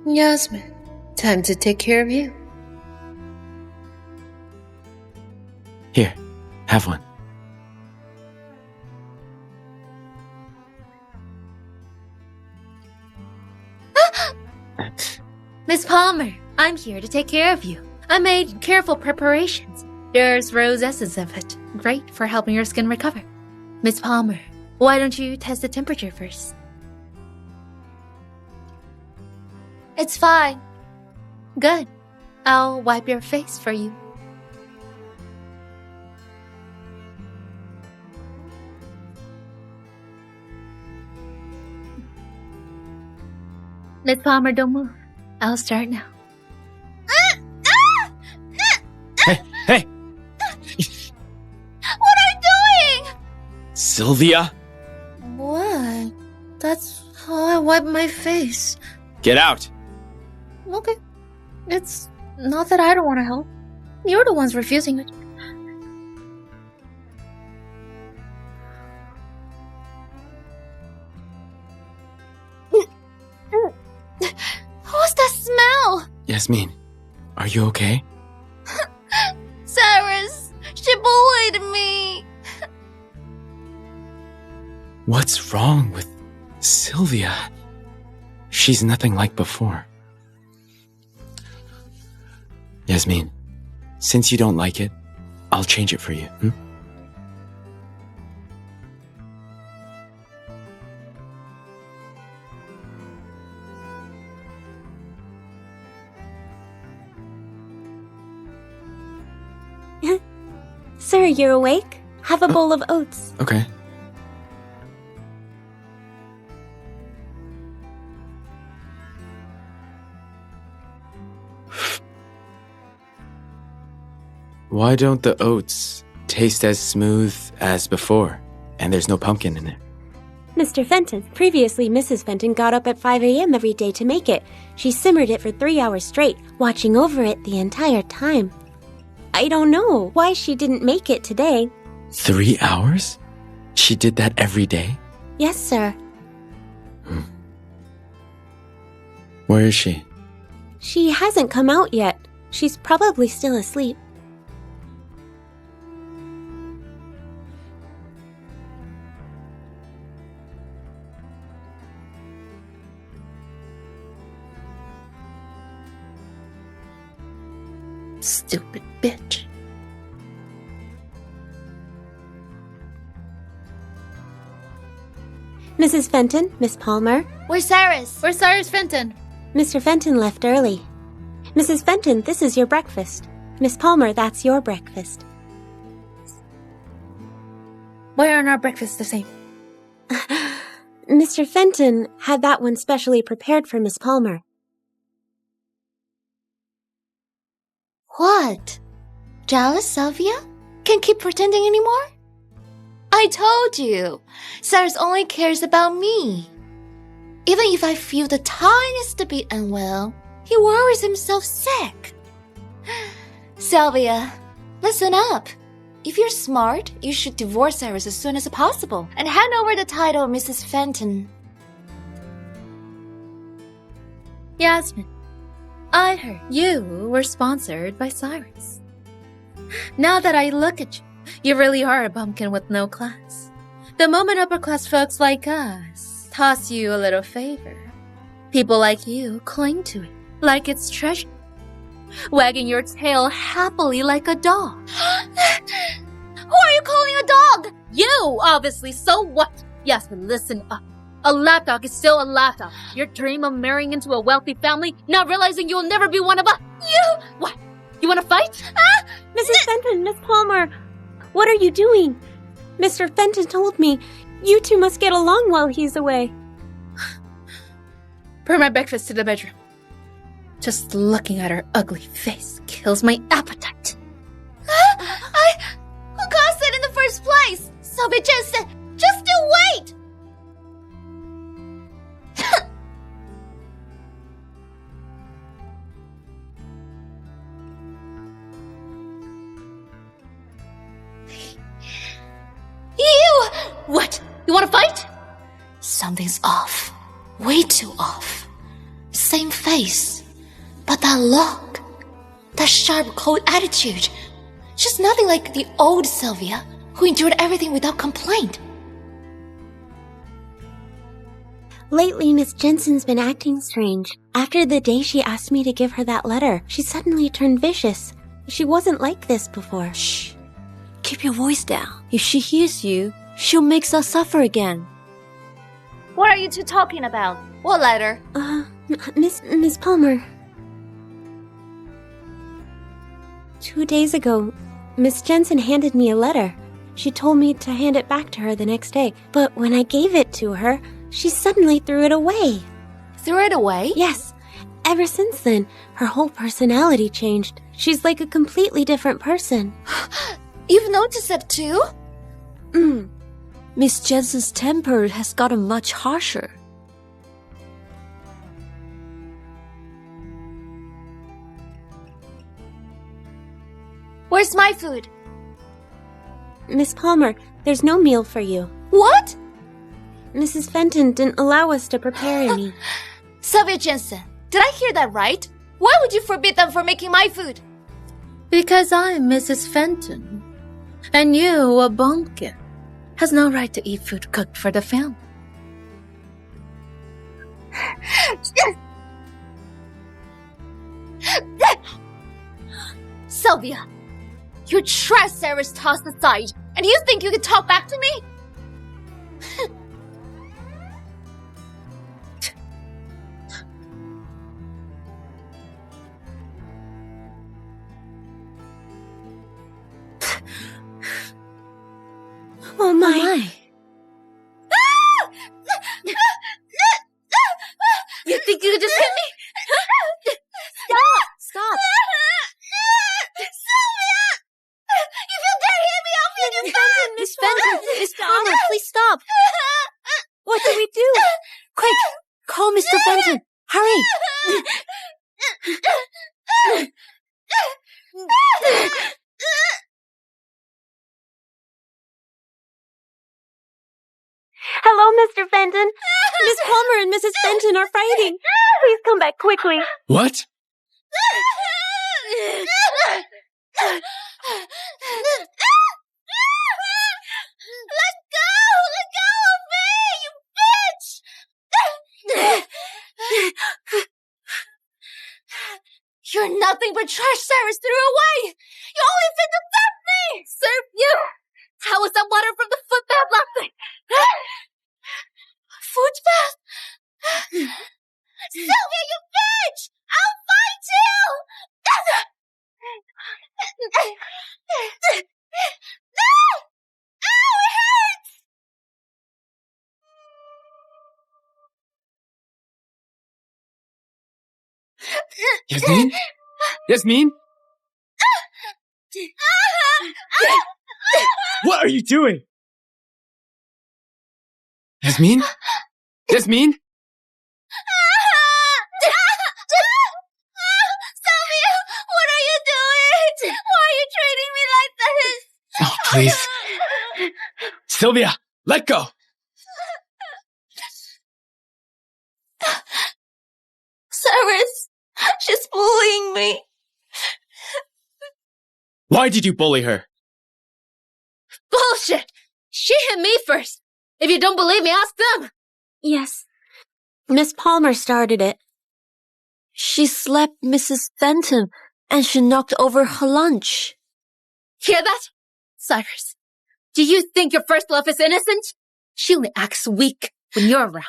Yasmin, time to take care of you. Here, have one. Miss Palmer, I'm here to take care of you. I made careful preparations. There's rose essence of it. Great for helping your skin recover. Miss Palmer, why don't you test the temperature first? It's fine. Good. I'll wipe your face for you. Miss Palmer, don't move. I'll start now. Hey! What are you doing? Sylvia! What? That's how I wipe my face. Get out! Okay. It's not that I don't want to help. You're the ones refusing it. What's that smell? Yasmin, are you okay? Cyrus, she bullied me. What's wrong with Sylvia? She's nothing like before. Yasmin, since you don't like it, I'll change it for you, Sir, you're awake? Have a bowl of oats. Okay. Why don't the oats taste as smooth as before? And there's no pumpkin in it. Mr. Fenton, previously Mrs. Fenton got up at 5 a.m. every day to make it. She simmered it for 3 hours straight, watching over it the entire time. I don't know why she didn't make it today. 3 hours? She did that every day? Yes, sir. Where is she? She hasn't come out yet. She's probably still asleep. Stupid bitch. Mrs. Fenton, Miss Palmer. Where's Cyrus? Where's Cyrus Fenton? Mr. Fenton left early. Mrs. Fenton, this is your breakfast. Miss Palmer, that's your breakfast. Why aren't our breakfasts the same? Mr. Fenton had that one specially prepared for Miss Palmer. What? Jealous, Sylvia? Can't keep pretending anymore? I told you, Cyrus only cares about me. Even if I feel the tiniest bit unwell, he worries himself sick. Sylvia, listen up. If you're smart, you should divorce Cyrus as soon as possible and hand over the title of Mrs. Fenton. Yasmin, I heard you were sponsored by Cyrus. Now that I look at you, you really are a bumpkin with no class. The moment upper-class folks like us toss you a little favor, people like you cling to it like it's treasure, wagging your tail happily like a dog. Who are you calling a dog? You, obviously. So what? Yasmin, listen up. A lapdog is still a lapdog. Your dream of marrying into a wealthy family, not realizing you'll never be one of us. You! What? You want to fight? Mrs. Fenton, Miss Palmer, what are you doing? Mr. Fenton told me you two must get along while he's away. Bring my breakfast to the bedroom. Just looking at her ugly face kills my appetite. Who caused it in the first place? Sylvia just wait! You! What? You want to fight? Something's off. Way too off. Same face. But that look. That sharp, cold attitude. She's nothing like the old Sylvia, who endured everything without complaint. Lately, Miss Jensen's been acting strange. After the day she asked me to give her that letter, she suddenly turned vicious. She wasn't like this before. Shh. Keep your voice down. If she hears you, she'll make us suffer again. What are you two talking about? What letter? Miss Palmer. 2 days ago, Miss Jensen handed me a letter. She told me to hand it back to her the next day, but when I gave it to her, she suddenly threw it away. Threw it away? Yes. Ever since then, her whole personality changed. She's like a completely different person. You've noticed that too? Miss Jensen's temper has gotten much harsher. Where's my food? Miss Palmer, there's no meal for you. What? Mrs. Fenton didn't allow us to prepare any. Sylvia Jensen, did I hear that right? Why would you forbid them from making my food? Because I'm Mrs. Fenton. And you, a bumpkin, has no right to eat food cooked for the family. Sylvia, your trash Cyrus tossed aside, and you think you can talk back to me? Oh my. You think you could just hit me? Stop! Sylvia! If you dare hit me, I'll feel you back! Miss Fenton! Miss Palmer, please stop! What do we do? Quick! Call Mr. Fenton! Hurry! Hello, Mr. Fenton. Miss Palmer and Mrs. Fenton are fighting. Please come back quickly. What? Let go! Let go of me, you bitch! You're nothing but trash Cyrus threw away! You only fit to serve me! Serve you? How was that water from the footbath last night? Yasmin? Yasmin? What are you doing? Yasmin? Yasmin? Sylvia, what are you doing? Why are you treating me like this? Oh, please. Sylvia, let go. Cyrus, she's bullying me. Why did you bully her? Bullshit! She hit me first. If you don't believe me, ask them. Yes. Miss Palmer started it. She slapped Mrs. Fenton and she knocked over her lunch. Hear that? Cyrus, do you think your first love is innocent? She only acts weak when you're around.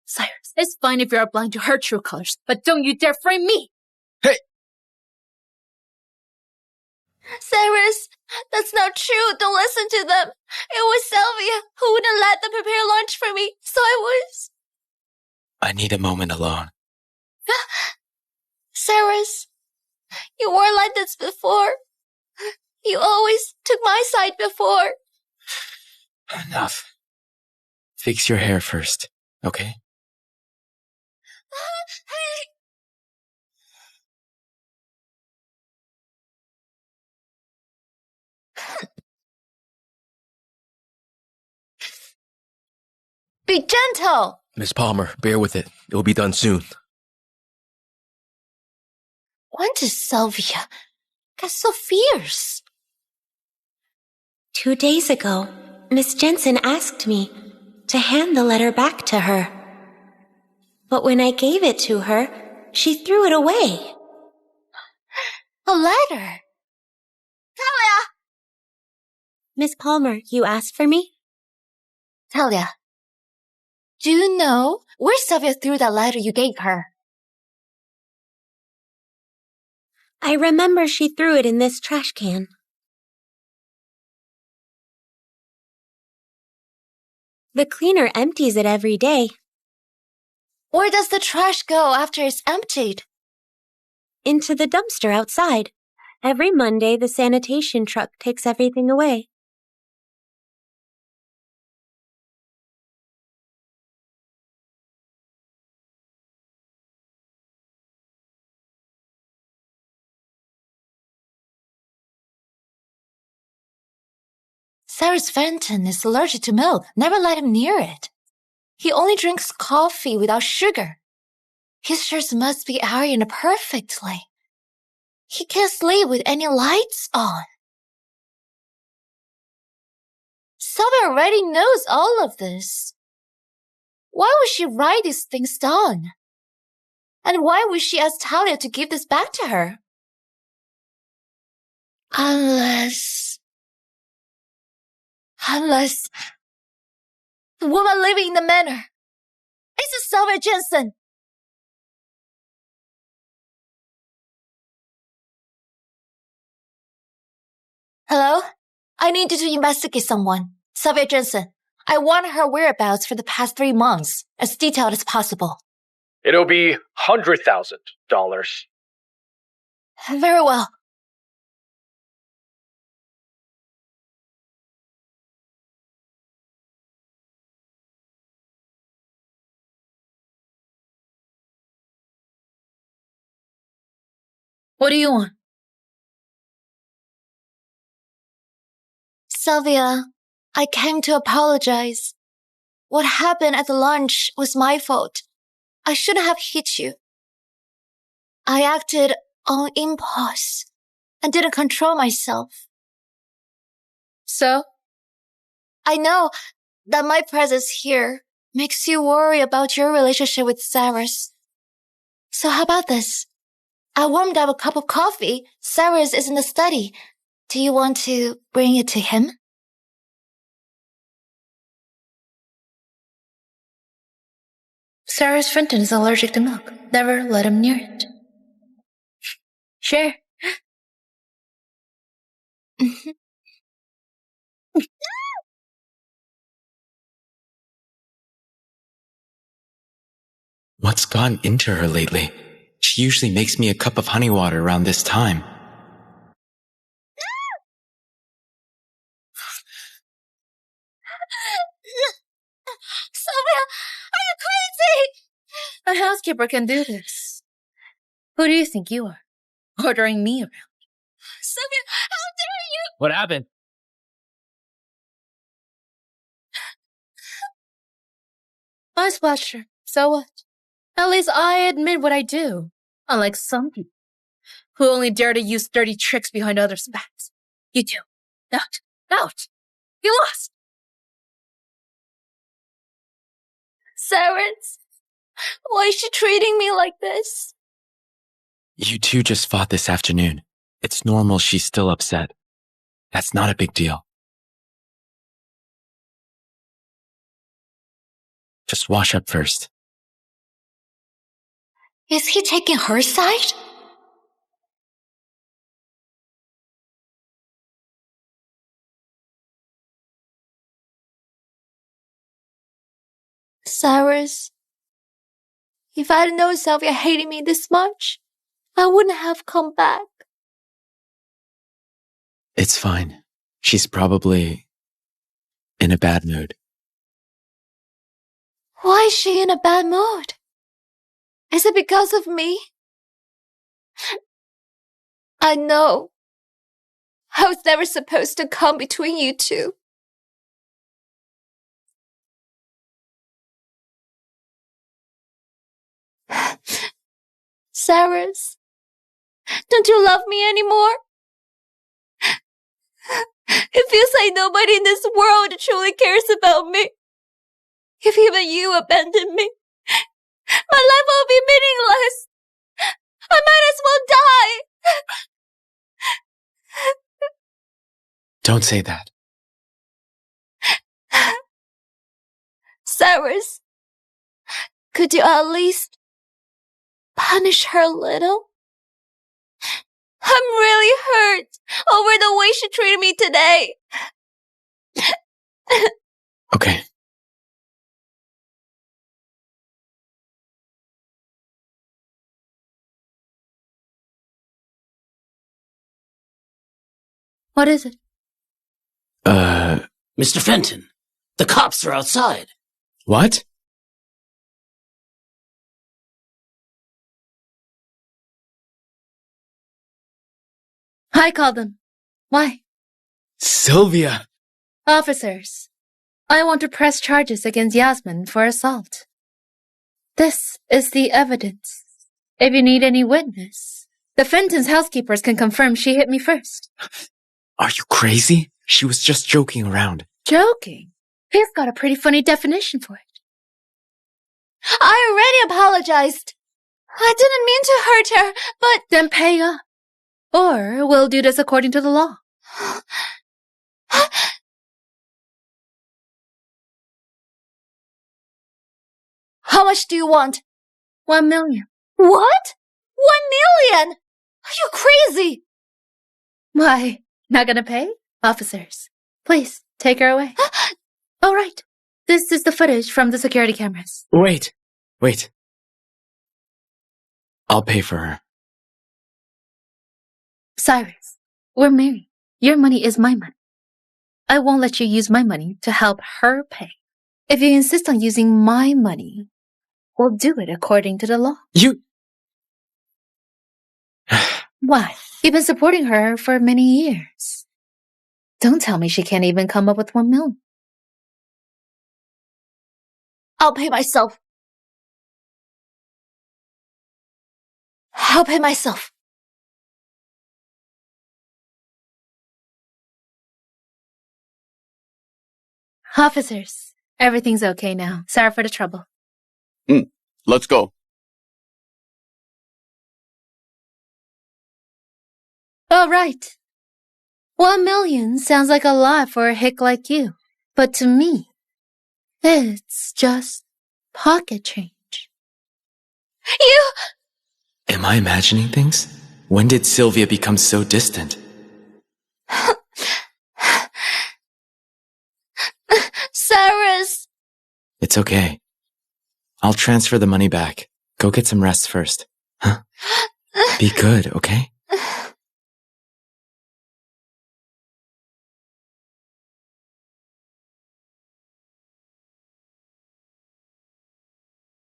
Cyrus, it's fine if you're blind to her true colors, but don't you dare frame me. Hey! Cyrus, that's not true. Don't listen to them. It was Sylvia who wouldn't let them prepare lunch for me, so I need a moment alone. Cyrus, you weren't like this before. You always took my side before. Enough. Fix your hair first, okay? Be gentle. Miss Palmer, bear with it. It will be done soon. When did Sylvia get so fierce? 2 days ago, Miss Jensen asked me to hand the letter back to her. But when I gave it to her, she threw it away. A letter? Talia! Miss Palmer, you asked for me? Talia, do you know where Sylvia threw that letter you gave her? I remember she threw it in this trash can. The cleaner empties it every day. Where does the trash go after it's emptied? Into the dumpster outside. Every Monday, the sanitation truck takes everything away. Cyrus Fenton is allergic to milk. Never let him near it. He only drinks coffee without sugar. His shirts must be ironed perfectly. He can't sleep with any lights on. Sylvia already knows all of this. Why would she write these things down? And why would she ask Talia to give this back to her? Unless the woman living in the manor is a Sylvia Jensen. Hello? I need you to investigate someone. Sylvia Jensen. I want her whereabouts for the past 3 months, as detailed as possible. It'll be $100,000. Very well. What do you want? Sylvia, I came to apologize. What happened at the lunch was my fault. I shouldn't have hit you. I acted on impulse and didn't control myself. So? I know that my presence here makes you worry about your relationship with Cyrus. So how about this? I warmed up a cup of coffee. Cyrus is in the study. Do you want to bring it to him? Cyrus Fenton is allergic to milk. Never let him near it. Sure. What's gone into her lately? She She usually makes me a cup of honey water around this time. Sylvia, are you crazy? A housekeeper can do this. Who do you think you are? Ordering me around. Sylvia, how dare you? What happened? I splashed her. So what? At least I admit what I do. Unlike some people who only dare to use dirty tricks behind others' backs. You two. Out. Out. You lost. Cyrus, why is she treating me like this? You two just fought this afternoon. It's normal she's still upset. That's not a big deal. Just wash up first. Is he taking her side? Cyrus, if I'd known Sylvia hated me this much, I wouldn't have come back. It's fine. She's probably in a bad mood. Why is she in a bad mood? Is it because of me? I know. I was never supposed to come between you two. Cyrus, don't you love me anymore? It feels like nobody in this world truly cares about me. If even you abandon me, my life will be meaningless. I might as well die. Don't say that. Cyrus, could you at least punish her a little? I'm really hurt over the way she treated me today. Okay. What is it? Mr. Fenton, the cops are outside. What? I called them. Why? Sylvia! Officers, I want to press charges against Yasmin for assault. This is the evidence. If you need any witness, the Fenton's housekeepers can confirm she hit me first. Are you crazy? She was just joking around. Joking? He's got a pretty funny definition for it. I already apologized. I didn't mean to hurt her, but... Then pay up. Or we'll do this according to the law. How much do you want? 1 million. What? 1 million? Are you crazy? Why, not gonna pay? Officers, please, take her away. Oh, right. This is the footage from the security cameras. Wait. I'll pay for her. Cyrus, we're married. Your money is my money. I won't let you use my money to help her pay. If you insist on using my money, we'll do it according to the law. You... What? You've been supporting her for many years. Don't tell me she can't even come up with 1 million. I'll pay myself. I'll pay myself. Officers, everything's okay now. Sorry for the trouble. Let's go. All right. 1 million sounds like a lot for a hick like you. But to me, it's just pocket change. You... Am I imagining things? When did Sylvia become so distant? Cyrus. It's okay. I'll transfer the money back. Go get some rest first. Be good, okay?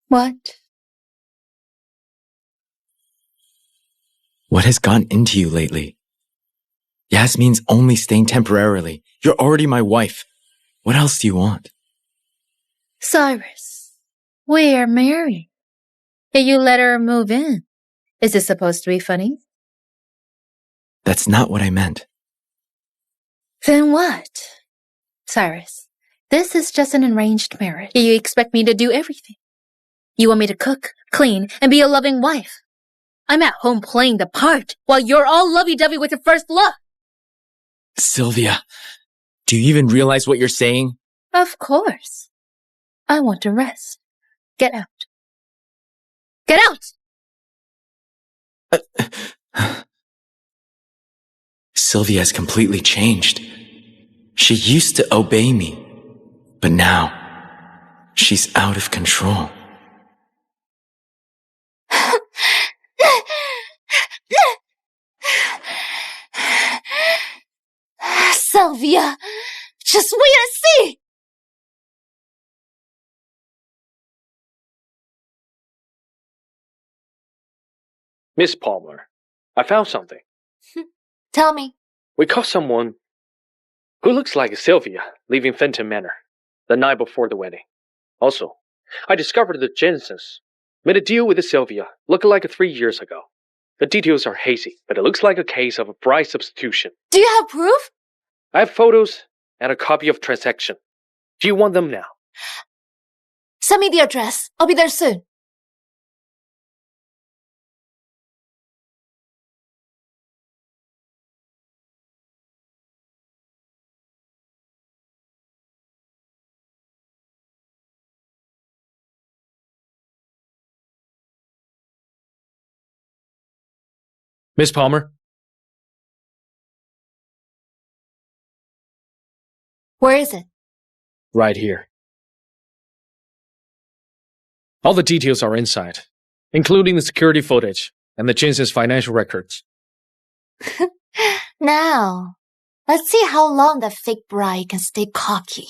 What? What has gotten into you lately? Yasmin's only staying temporarily. You're already my wife. What else do you want? Cyrus, we are married. Yet you let her move in. Is this supposed to be funny? That's not what I meant. Then what? Cyrus, this is just an arranged marriage. You expect me to do everything. You want me to cook, clean, and be a loving wife. I'm at home playing the part while you're all lovey-dovey with your first love. Sylvia, do you even realize what you're saying? Of course. I want to rest. Get out. Get out! Sylvia has completely changed. She used to obey me, but now she's out of control. Sylvia, just wait and see! Miss Palmer, I found something. Tell me. We caught someone who looks like Sylvia leaving Fenton Manor the night before the wedding. Also, I discovered that Jensen's made a deal with Sylvia looking like 3 years ago. The details are hazy, but it looks like a case of a bride substitution. Do you have proof? I have photos and a copy of transaction. Do you want them now? Send me the address. I'll be there soon. Miss Palmer? Where is it? Right here. All the details are inside, including the security footage and the Jensen's financial records. Now, let's see how long that fake bride can stay cocky.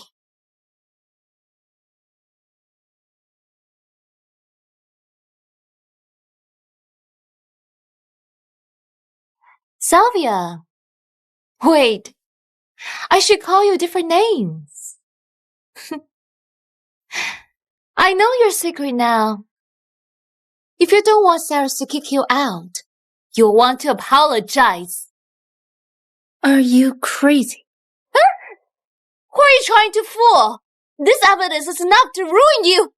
Sylvia. Wait. I should call you different names. I know your secret now. If you don't want Cyrus to kick you out, you'll want to apologize. Are you crazy? Who are you trying to fool? This evidence is enough to ruin you.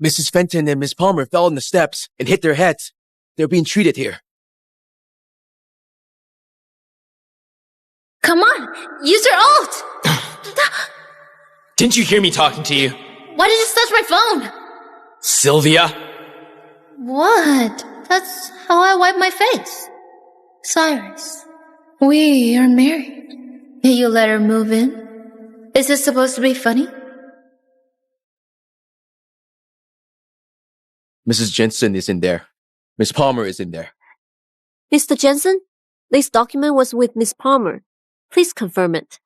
Mrs. Fenton and Miss Palmer fell on the steps and hit their heads. They're being treated here. Come on, use your ult! Didn't you hear me talking to you? Why did you touch my phone? Sylvia? What? That's how I wipe my face. Cyrus, we are married. Yet you let her move in? Is this supposed to be funny? Mrs. Jensen is in there. Miss Palmer is in there. Mr. Jensen, this document was with Miss Palmer. Please confirm it.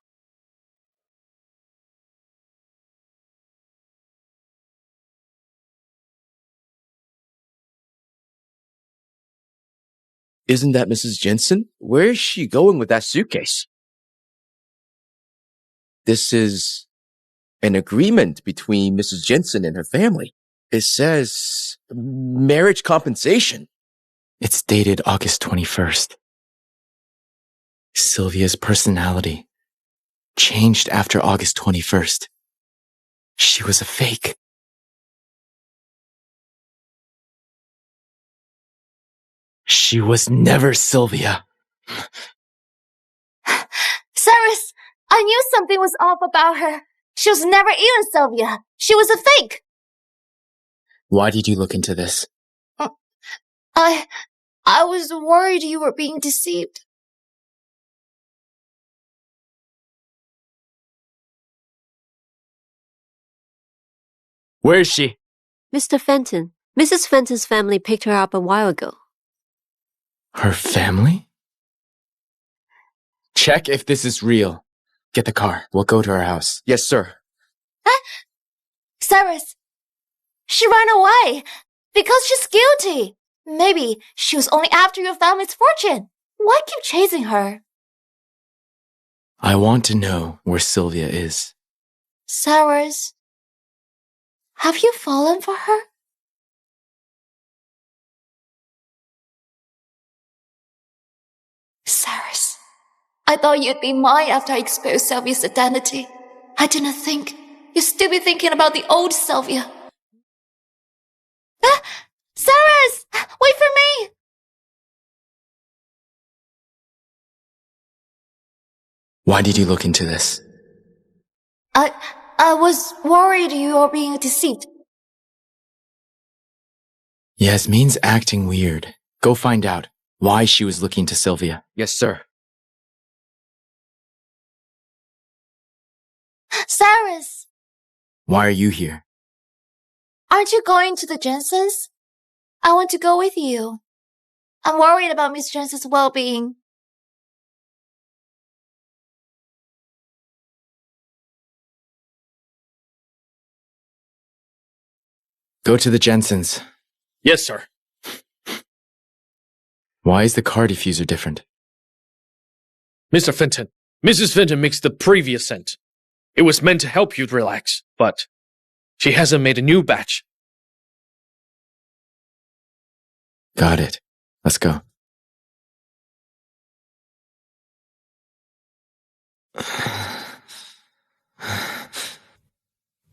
Isn't that Mrs. Jensen? Where is she going with that suitcase? This is an agreement between Mrs. Jensen and her family. It says marriage compensation. It's dated August 21st. Sylvia's personality changed after August 21st. She was a fake. She was never Sylvia. Cyrus, I knew something was off about her. She was never even Sylvia. She was a fake. Why did you look into this? I was worried you were being deceived. Where is she? Mr. Fenton. Mrs. Fenton's family picked her up a while ago. Her family? Check if this is real. Get the car. We'll go to her house. Yes, sir. Cyrus, she ran away because she's guilty. Maybe she was only after your family's fortune. Why keep chasing her? I want to know where Sylvia is. Cyrus, have you fallen for her? Cyrus, I thought you'd be mine after I exposed Sylvia's identity. I didn't think you'd still be thinking about the old Sylvia. Cyrus, wait for me! Why did you look into this? I was worried you were being deceived. Yasmin's acting weird. Go find out why she was looking to Sylvia. Yes, sir. Cyrus, Why are you here? aren't you going to the Jensens? I want to go with you. I'm worried about Miss Jensen's well-being. Go to the Jensens. Yes, sir. Why is the car diffuser different? Mr. Fenton, Mrs. Fenton mixed the previous scent. It was meant to help you relax, but she hasn't made a new batch. Got it. Let's go.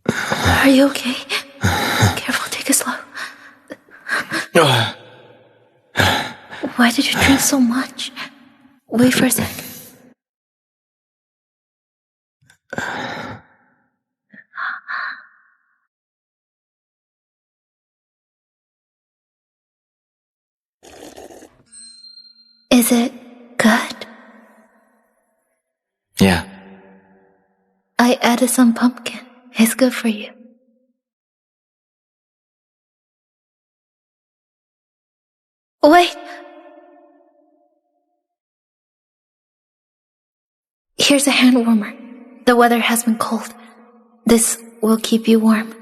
Are you okay? Careful, take it slow. Why did you drink so much? Wait for a sec. Is it good? Yeah. I added some pumpkin. It's good for you. Wait! Here's a hand warmer. The weather has been cold. This will keep you warm.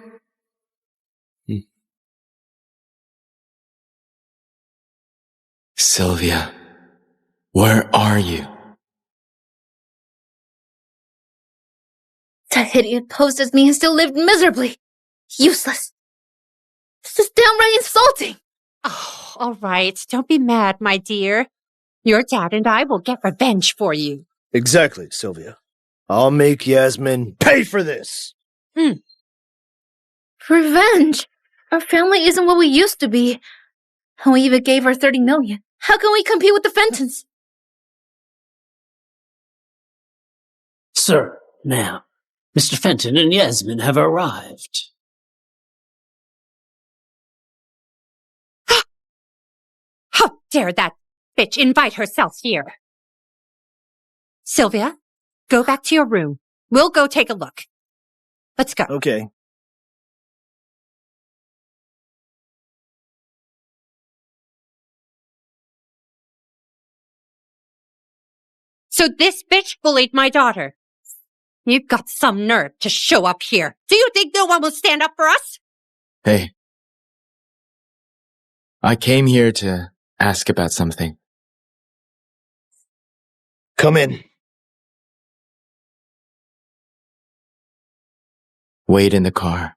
Sylvia, where are you? That idiot posed as me and still lived miserably. Useless. This is downright insulting. Oh, all right. Don't be mad, my dear. Your dad and I will get revenge for you. Exactly, Sylvia. I'll make Yasmin pay for this. Revenge? Our family isn't what we used to be. And we even gave her 30 million. How can we compete with the Fentons? Sir, ma'am, Mr. Fenton and Yasmin have arrived. How dare that bitch invite herself here? Sylvia, go back to your room. We'll go take a look. Let's go. Okay. So this bitch bullied my daughter. You've got some nerve to show up here. Do you think no one will stand up for us? Hey. I came here to ask about something. Come in. Wait in the car.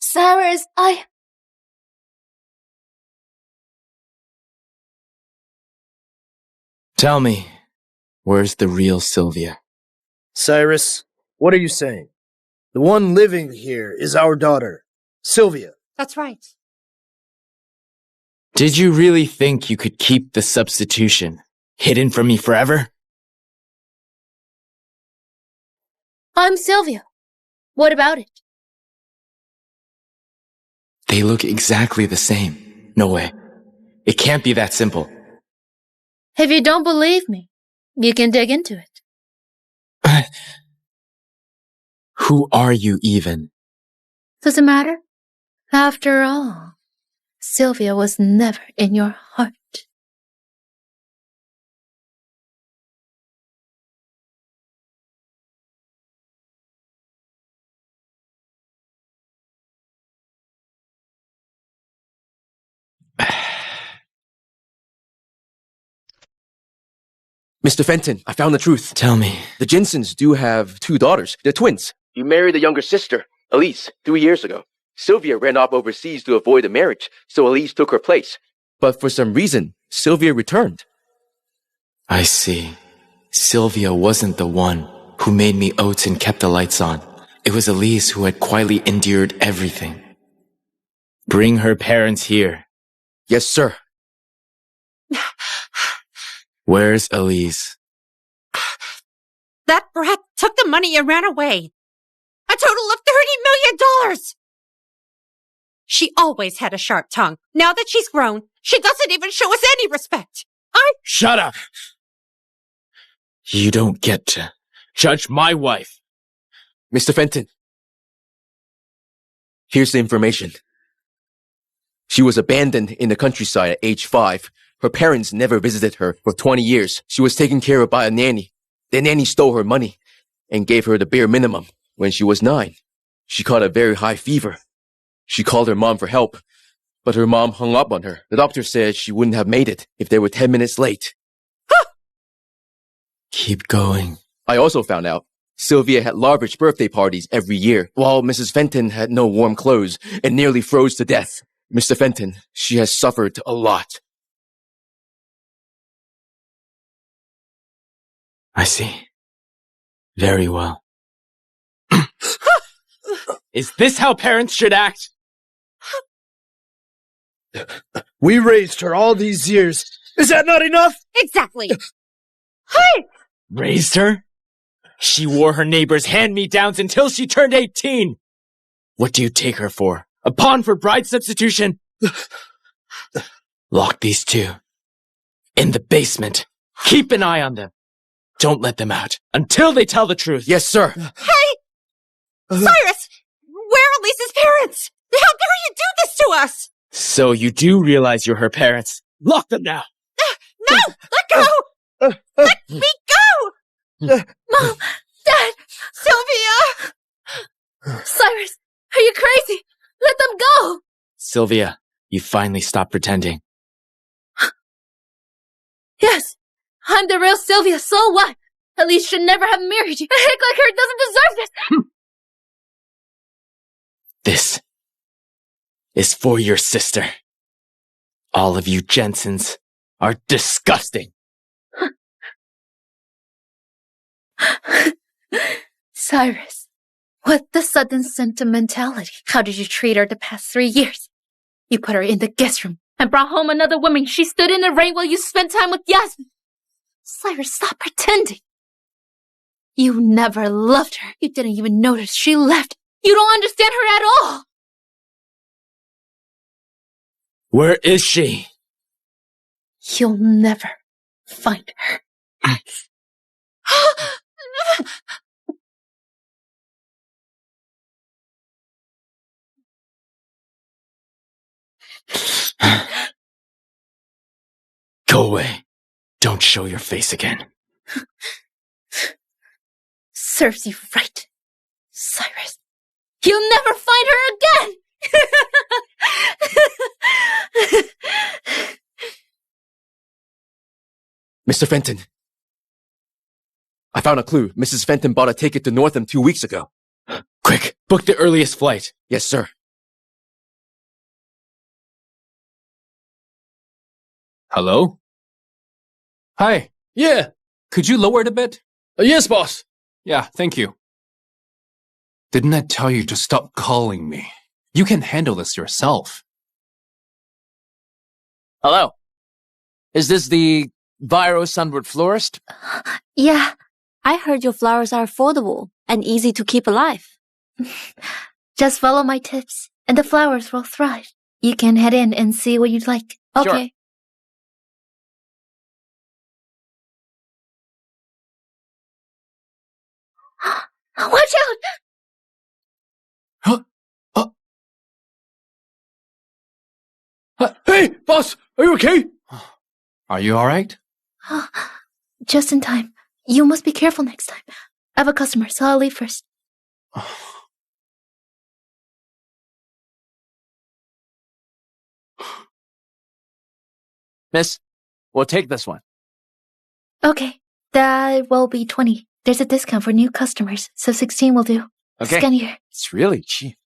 Cyrus, Tell me, where's the real Sylvia? Cyrus, what are you saying? The one living here is our daughter, Sylvia. That's right. Did you really think you could keep the substitution hidden from me forever? I'm Sylvia. What about it? They look exactly the same. No way. It can't be that simple. If you don't believe me, you can dig into it. Who are you even? Does it matter? After all, Sylvia was never in your heart. Mr. Fenton, I found the truth. Tell me. The Jensens do have 2 daughters. They're twins. You married the younger sister, Elise, 3 years ago. Sylvia ran off overseas to avoid a marriage, so Elise took her place. But for some reason, Sylvia returned. I see. Sylvia wasn't the one who made me oats and kept the lights on. It was Elise who had quietly endured everything. Bring her parents here. Yes, sir. Where's Elise? That brat took the money and ran away. A total of $30 million! She always had a sharp tongue. Now that she's grown, she doesn't even show us any respect. Shut up! You don't get to judge my wife. Mr. Fenton, here's the information. She was abandoned in the countryside at age 5. Her parents never visited her for 20 years. She was taken care of by a nanny. The nanny stole her money and gave her the bare minimum. When she was 9, she caught a very high fever. She called her mom for help, but her mom hung up on her. The doctor said she wouldn't have made it if they were 10 minutes late. Keep going. I also found out Sylvia had lavish birthday parties every year, while Mrs. Fenton had no warm clothes and nearly froze to death. Mr. Fenton, she has suffered a lot. I see. Very well. Is this how parents should act? We raised her all these years. Is that not enough? Exactly. Hey! Raised her? She wore her neighbor's hand-me-downs until she turned 18. What do you take her for? A pawn for bride substitution? Lock these 2 in the basement. Keep an eye on them. Don't let them out until they tell the truth. Yes, sir. Hey! Cyrus! Where are Lisa's parents? How dare you do this to us? So you do realize you're her parents. Lock them now. No! Let go! Let me go! Mom! Dad! Sylvia! Cyrus! Are you crazy? Let them go! Sylvia, you finally stopped pretending. Yes! I'm the real Sylvia, so what? Elise should never have married you. A hick like her doesn't deserve this! This is for your sister. All of you Jensens are disgusting. Cyrus, what the sudden sentimentality? How did you treat her the past 3 years? You put her in the guest room and brought home another woman. She stood in the rain while you spent time with Yasmin. Cyrus, stop pretending. You never loved her. You didn't even notice she left. You don't understand her at all. Where is she? You'll never find her. Go away. Don't show your face again. Serves you right, Cyrus. You'll never find her again! Mr. Fenton, I found a clue. Mrs. Fenton bought a ticket to Northam 2 weeks ago. Quick, book the earliest flight. Yes, sir. Hello? Hi. Yeah. Could you lower it a bit? Yes, boss. Yeah, thank you. Didn't I tell you to stop calling me? You can handle this yourself. Hello. Is this the Viro Sunward Florist? Yeah, I heard your flowers are affordable and easy to keep alive. Just follow my tips, and the flowers will thrive. You can head in and see what you'd like. Sure. Okay. Watch out! Hey, boss, are you okay? Are you alright? Just in time. You must be careful next time. I have a customer, so I'll leave first. Miss, we'll take this one. Okay, that will be 20. There's a discount for new customers, so 16 will do. Okay. Scan here. It's really cheap.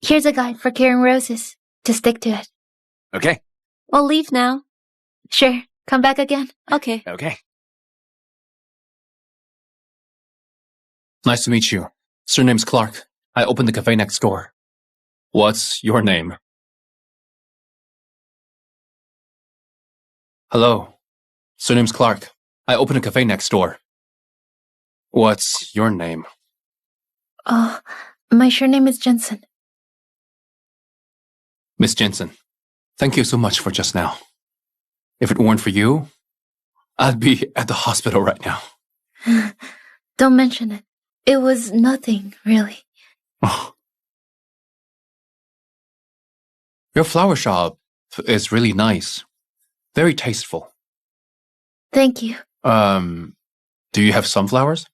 Here's a guide for carrying roses. Just stick to it. Okay. I'll leave now. Sure. Come back again. Okay. Okay. Nice to meet you. Surname's Clark. I opened the cafe next door. What's your name? Hello. Surname's Clark. I opened a cafe next door. What's your name? My surname is Jensen. Miss Jensen. Thank you so much for just now. If it weren't for you, I'd be at the hospital right now. Don't mention it. It was nothing, really. Your flower shop is really nice. Very tasteful. Thank you. Do you have sunflowers?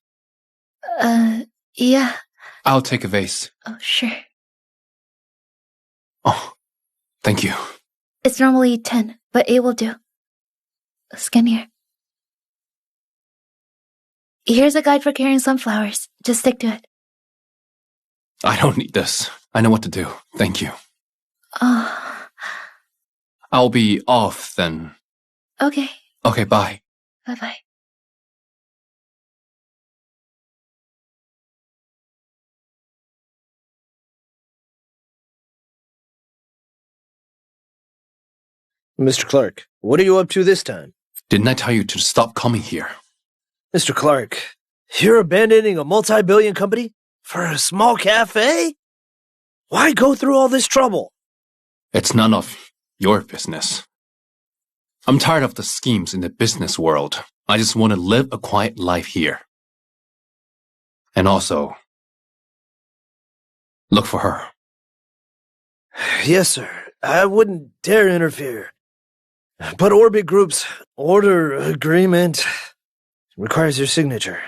Yeah. I'll take a vase. Oh, sure. Oh, thank you. It's normally 10, but 8 will do. Scan here. Here's a guide for carrying sunflowers. Just stick to it. I don't need this. I know what to do. Thank you. I'll be off then. Okay. Okay, bye. Bye-bye. Mr. Clark, what are you up to this time? Didn't I tell you to stop coming here? Mr. Clark, you're abandoning a multi-billion company for a small cafe? Why go through all this trouble? It's none of your business. I'm tired of the schemes in the business world. I just want to live a quiet life here. And also, look for her. Yes, sir. I wouldn't dare interfere. But Orbit Group's order agreement requires your signature.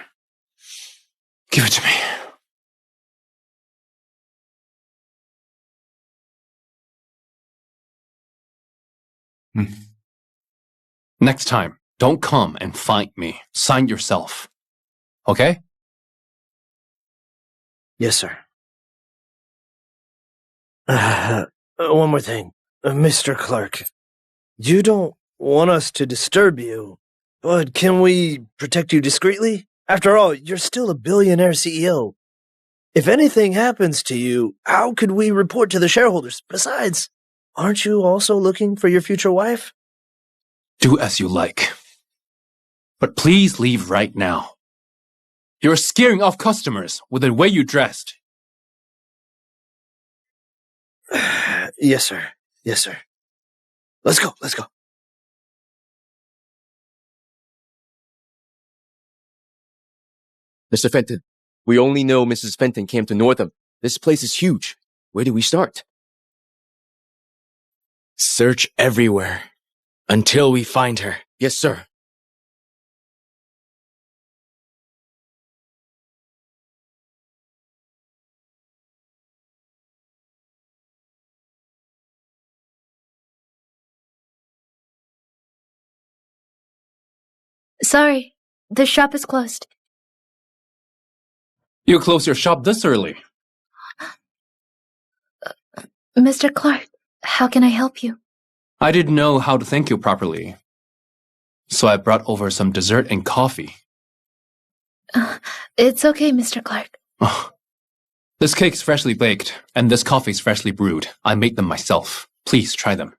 Give it to me. Next time, don't come and find me. Sign yourself. Okay? Yes, sir. One more thing. Mr. Clark, you don't want us to disturb you, but can we protect you discreetly? After all, you're still a billionaire CEO. If anything happens to you, how could we report to the shareholders? Besides, aren't you also looking for your future wife? Do as you like. But please leave right now. You're scaring off customers with the way you dressed. Yes, sir. Yes, sir. Let's go. Let's go. Mr. Fenton, we only know Mrs. Fenton came to Northam. This place is huge. Where do we start? Search everywhere until we find her. Yes, sir. Sorry, the shop is closed. You close your shop this early. Mr. Clark, how can I help you? I didn't know how to thank you properly. So I brought over some dessert and coffee. It's okay, Mr. Clark. This cake's freshly baked, and this coffee's freshly brewed. I made them myself. Please try them.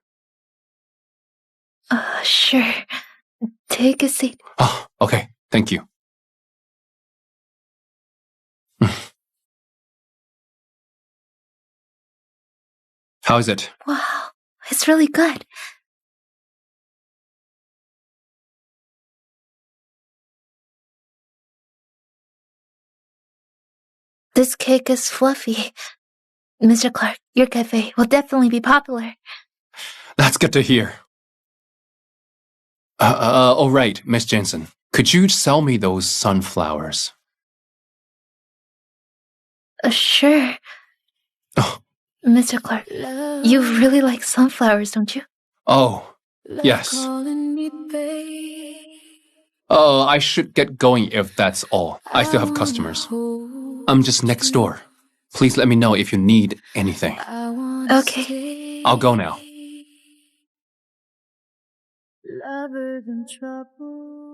Sure. Take a seat. Oh, okay. Thank you. How is it? Wow, it's really good. This cake is fluffy. Mr. Clark, your cafe will definitely be popular. That's good to hear. All right, Miss Jensen. Could you sell me those sunflowers? Sure. Oh. Mr. Clark, you really like sunflowers, don't you? Oh, yes. Oh, I should get going if that's all. I still have customers. I'm just next door. Please let me know if you need anything. Okay. I'll go now. Lovers in trouble.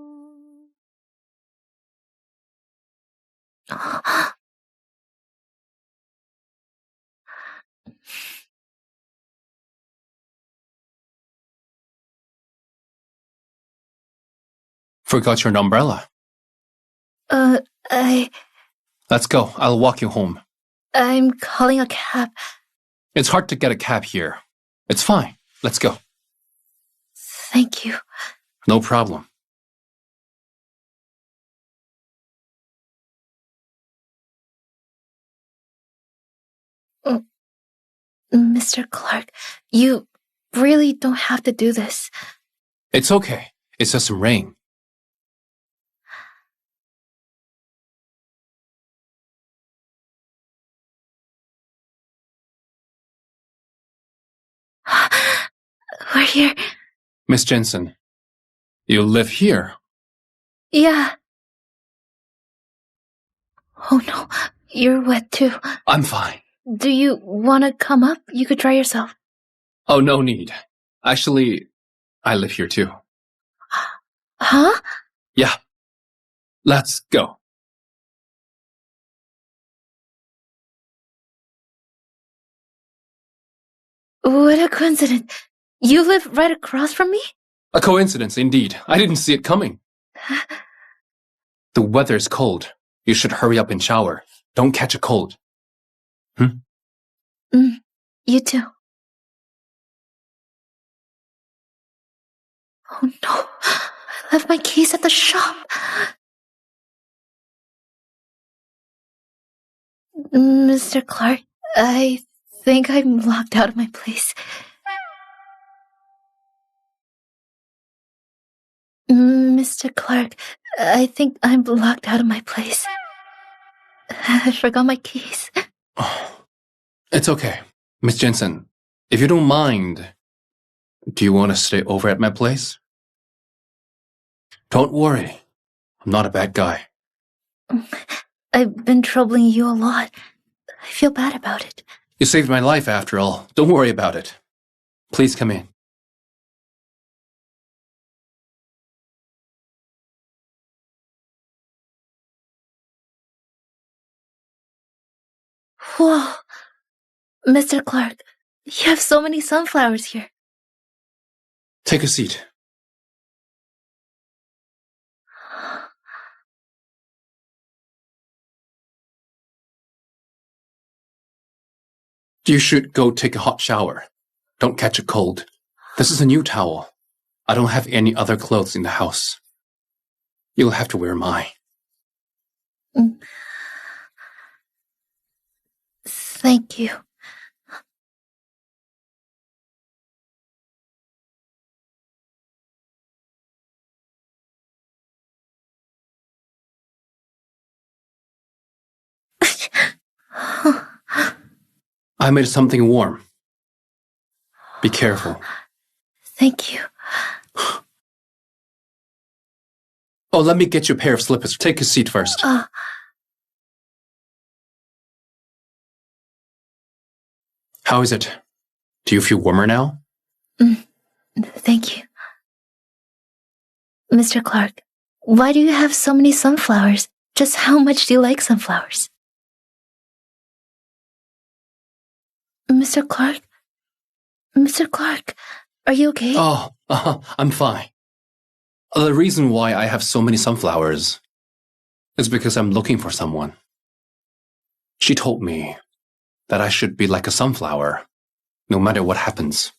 Forgot your umbrella. Let's go. I'll walk you home. I'm calling a cab. It's hard to get a cab here. It's fine. Let's go. Thank you. No problem. Mr. Clark, you really don't have to do this. It's okay. It's just some rain. We're here. Miss Jensen, you live here? Yeah. Oh no, you're wet too. I'm fine. Do you want to come up? You could dry yourself. Oh, no need. Actually, I live here too. Huh? Yeah. Let's go. What a coincidence. You live right across from me? A coincidence, indeed. I didn't see it coming. The weather's cold. You should hurry up and shower. Don't catch a cold. You too. Oh no, I left my keys at the shop. Mr. Clark, I think I'm locked out of my place. Mr. Clark, I think I'm locked out of my place. I forgot my keys. It's okay. Miss Jensen, if you don't mind, do you want to stay over at my place? Don't worry. I'm not a bad guy. I've been troubling you a lot. I feel bad about it. You saved my life after all. Don't worry about it. Please come in. Whoa. Mr. Clark, you have so many sunflowers here. Take a seat. You should go take a hot shower. Don't catch a cold. This is a new towel. I don't have any other clothes in the house. You'll have to wear mine. Thank you. I made something warm. Be careful. Thank you. Oh, let me get you a pair of slippers. Take a seat first. How is it? Do you feel warmer now? Thank you. Mr. Clark, why do you have so many sunflowers? Just how much do you like sunflowers? Mr. Clark? Mr. Clark, are you okay? Oh, I'm fine. The reason why I have so many sunflowers is because I'm looking for someone. She told me that I should be like a sunflower, no matter what happens.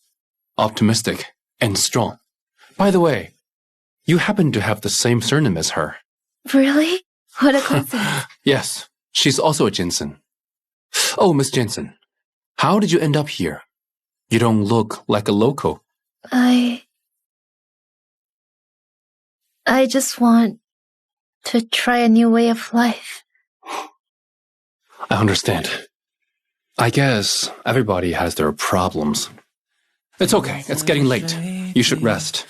Optimistic and strong. By the way, you happen to have the same surname as her. Really? What a coincidence. Yes, she's also a Jensen. Oh, Miss Jensen, How did you end up here? You don't look like a local. I just want to try a new way of life. I understand. I guess everybody has their problems. It's okay. It's getting late. You should rest.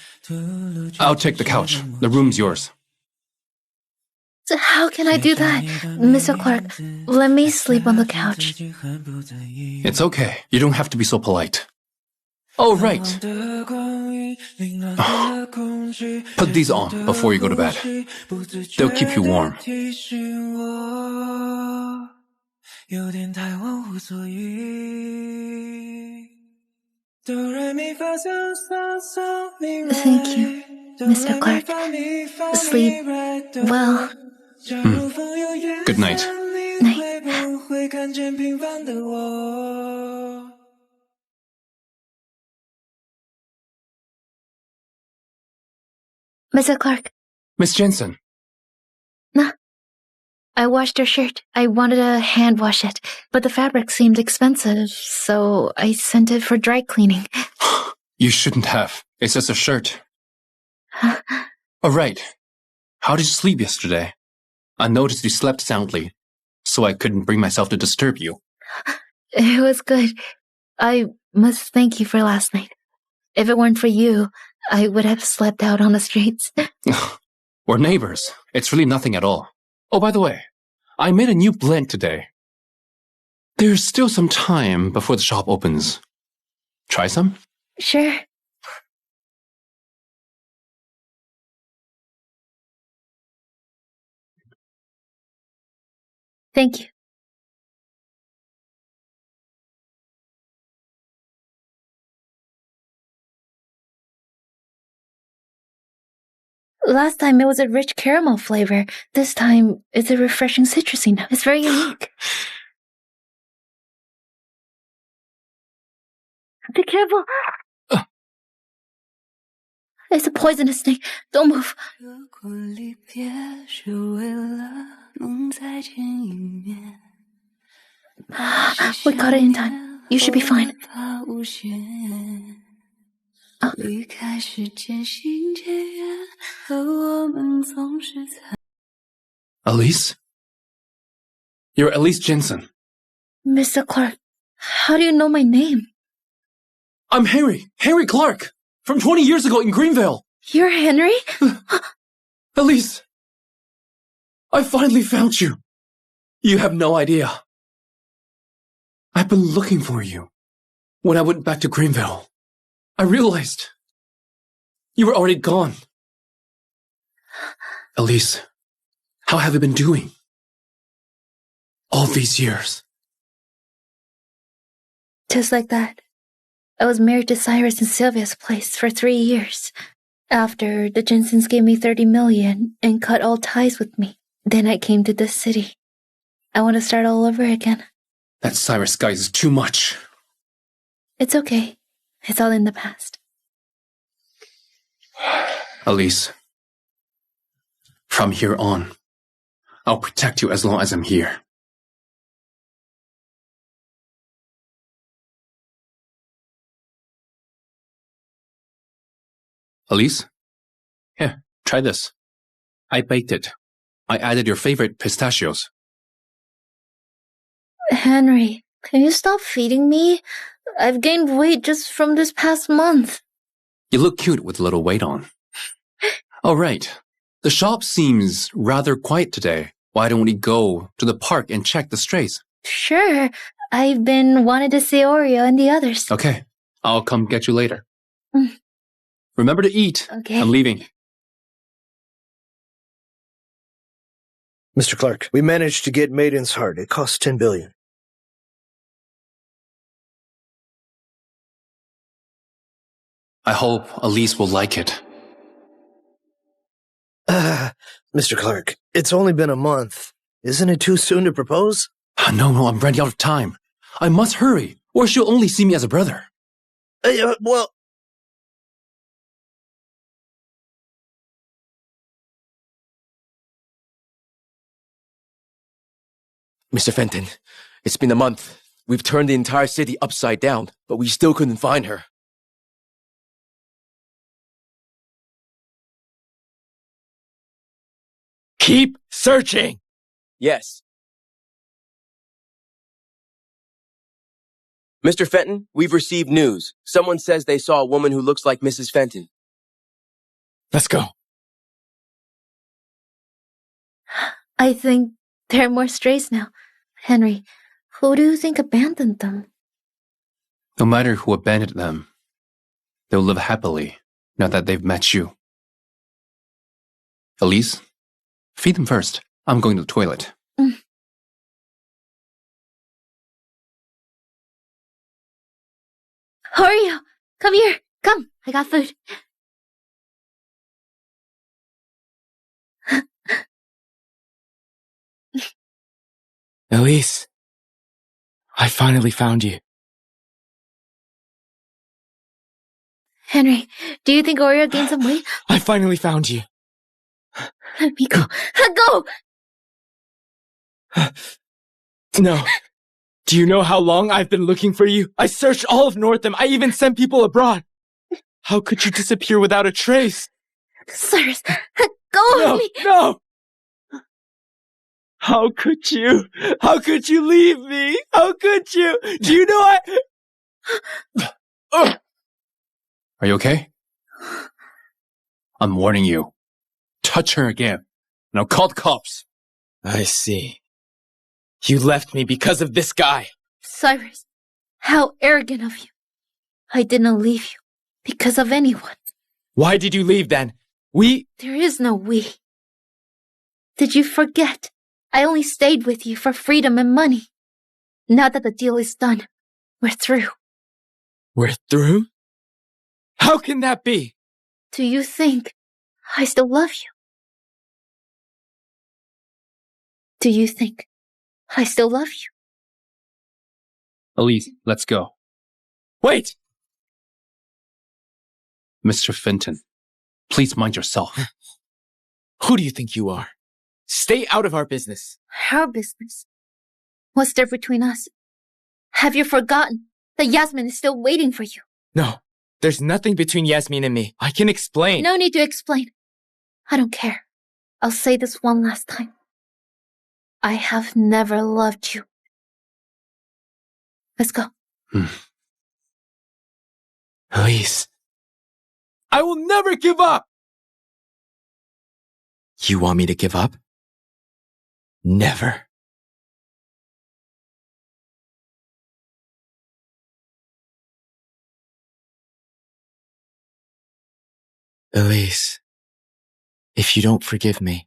I'll take the couch. The room's yours. So how can I do that? Mr. Clark, let me sleep on the couch. It's okay. You don't have to be so polite. Oh, right. Put these on before you go to bed. They'll keep you warm. Thank you, Mr. Clark. Sleep well. Good night. Mr. Clark. Miss Jensen. Nah. I washed your shirt. I wanted to hand wash it, but the fabric seemed expensive, so I sent it for dry cleaning. You shouldn't have. It's just a shirt. All right. How did you sleep yesterday? I noticed you slept soundly, so I couldn't bring myself to disturb you. It was good. I must thank you for last night. If it weren't for you, I would have slept out on the streets. We're neighbors. It's really nothing at all. Oh, by the way, I made a new blend today. There's still some time before the shop opens. Try some? Sure. Thank you. Last time it was a rich caramel flavor. This time it's a refreshing citrusy note. It's very unique. Be careful. It's a poisonous snake. Don't move. We caught it in time. You should be fine. Elise? You're Elise Jensen. Mr. Clark, how do you know my name? I'm Henry Clark, from 20 years ago in Greenville. You're Henry? Elise, I finally found you. You have no idea. I've been looking for you. When I went back to Greenville, I realized you were already gone. Elise, how have you been doing? All these years. Just like that. I was married to Cyrus in Sylvia's place for 3 years. After, the Jensens gave me $30 million and cut all ties with me. Then I came to this city. I want to start all over again. That Cyrus guy is too much. It's okay. It's all in the past. Elise, from here on, I'll protect you as long as I'm here. Elise? Here, try this. I baked it. I added your favorite pistachios. Henry, can you stop feeding me? I've gained weight just from this past month. You look cute with a little weight on. All right. The shop seems rather quiet today. Why don't we go to the park and check the strays? Sure. I've been wanting to see Oreo and the others. Okay. I'll come get you later. Mm. Remember to eat. Okay. I'm leaving. Mr. Clark, we managed to get Maiden's heart. It costs $10 billion. I hope Elise will like it. Mr. Clark, it's only been a month. Isn't it too soon to propose? No, I'm running out of time. I must hurry, or she'll only see me as a brother. Well... Mr. Fenton, it's been a month. We've turned the entire city upside down, but we still couldn't find her. Keep searching! Yes. Mr. Fenton, we've received news. Someone says they saw a woman who looks like Mrs. Fenton. Let's go. I think there are more strays now. Henry, who do you think abandoned them? No matter who abandoned them, they'll live happily now that they've met you. Elise, feed them first. I'm going to the toilet. Oreo, come here. Come, I got food. Elise, I finally found you. Henry, do you think Oreo gained some weight? I finally found you. Let me go. Go! No. Do you know how long I've been looking for you? I searched all of Northam. I even sent people abroad. How could you disappear without a trace? Cyrus, go No, with me! no! How could you? How could you leave me? How could you? Do you know Are you okay? I'm warning you. Touch her again, and I'll call the cops. I see. You left me because of this guy. Cyrus, how arrogant of you. I didn't leave you because of anyone. Why did you leave then? There is no we. Did you forget? I only stayed with you for freedom and money. Now that the deal is done, we're through. We're through? How can that be? Do you think I still love you? Do you think I still love you? Elise, let's go. Wait! Mr. Fenton, please mind yourself. Who do you think you are? Stay out of our business. Our business? What's there between us? Have you forgotten that Yasmin is still waiting for you? No, there's nothing between Yasmin and me. I can explain. No need to explain. I don't care. I'll say this one last time. I have never loved you. Let's go. Elise, I will never give up! You want me to give up? Never. Elise, if you don't forgive me,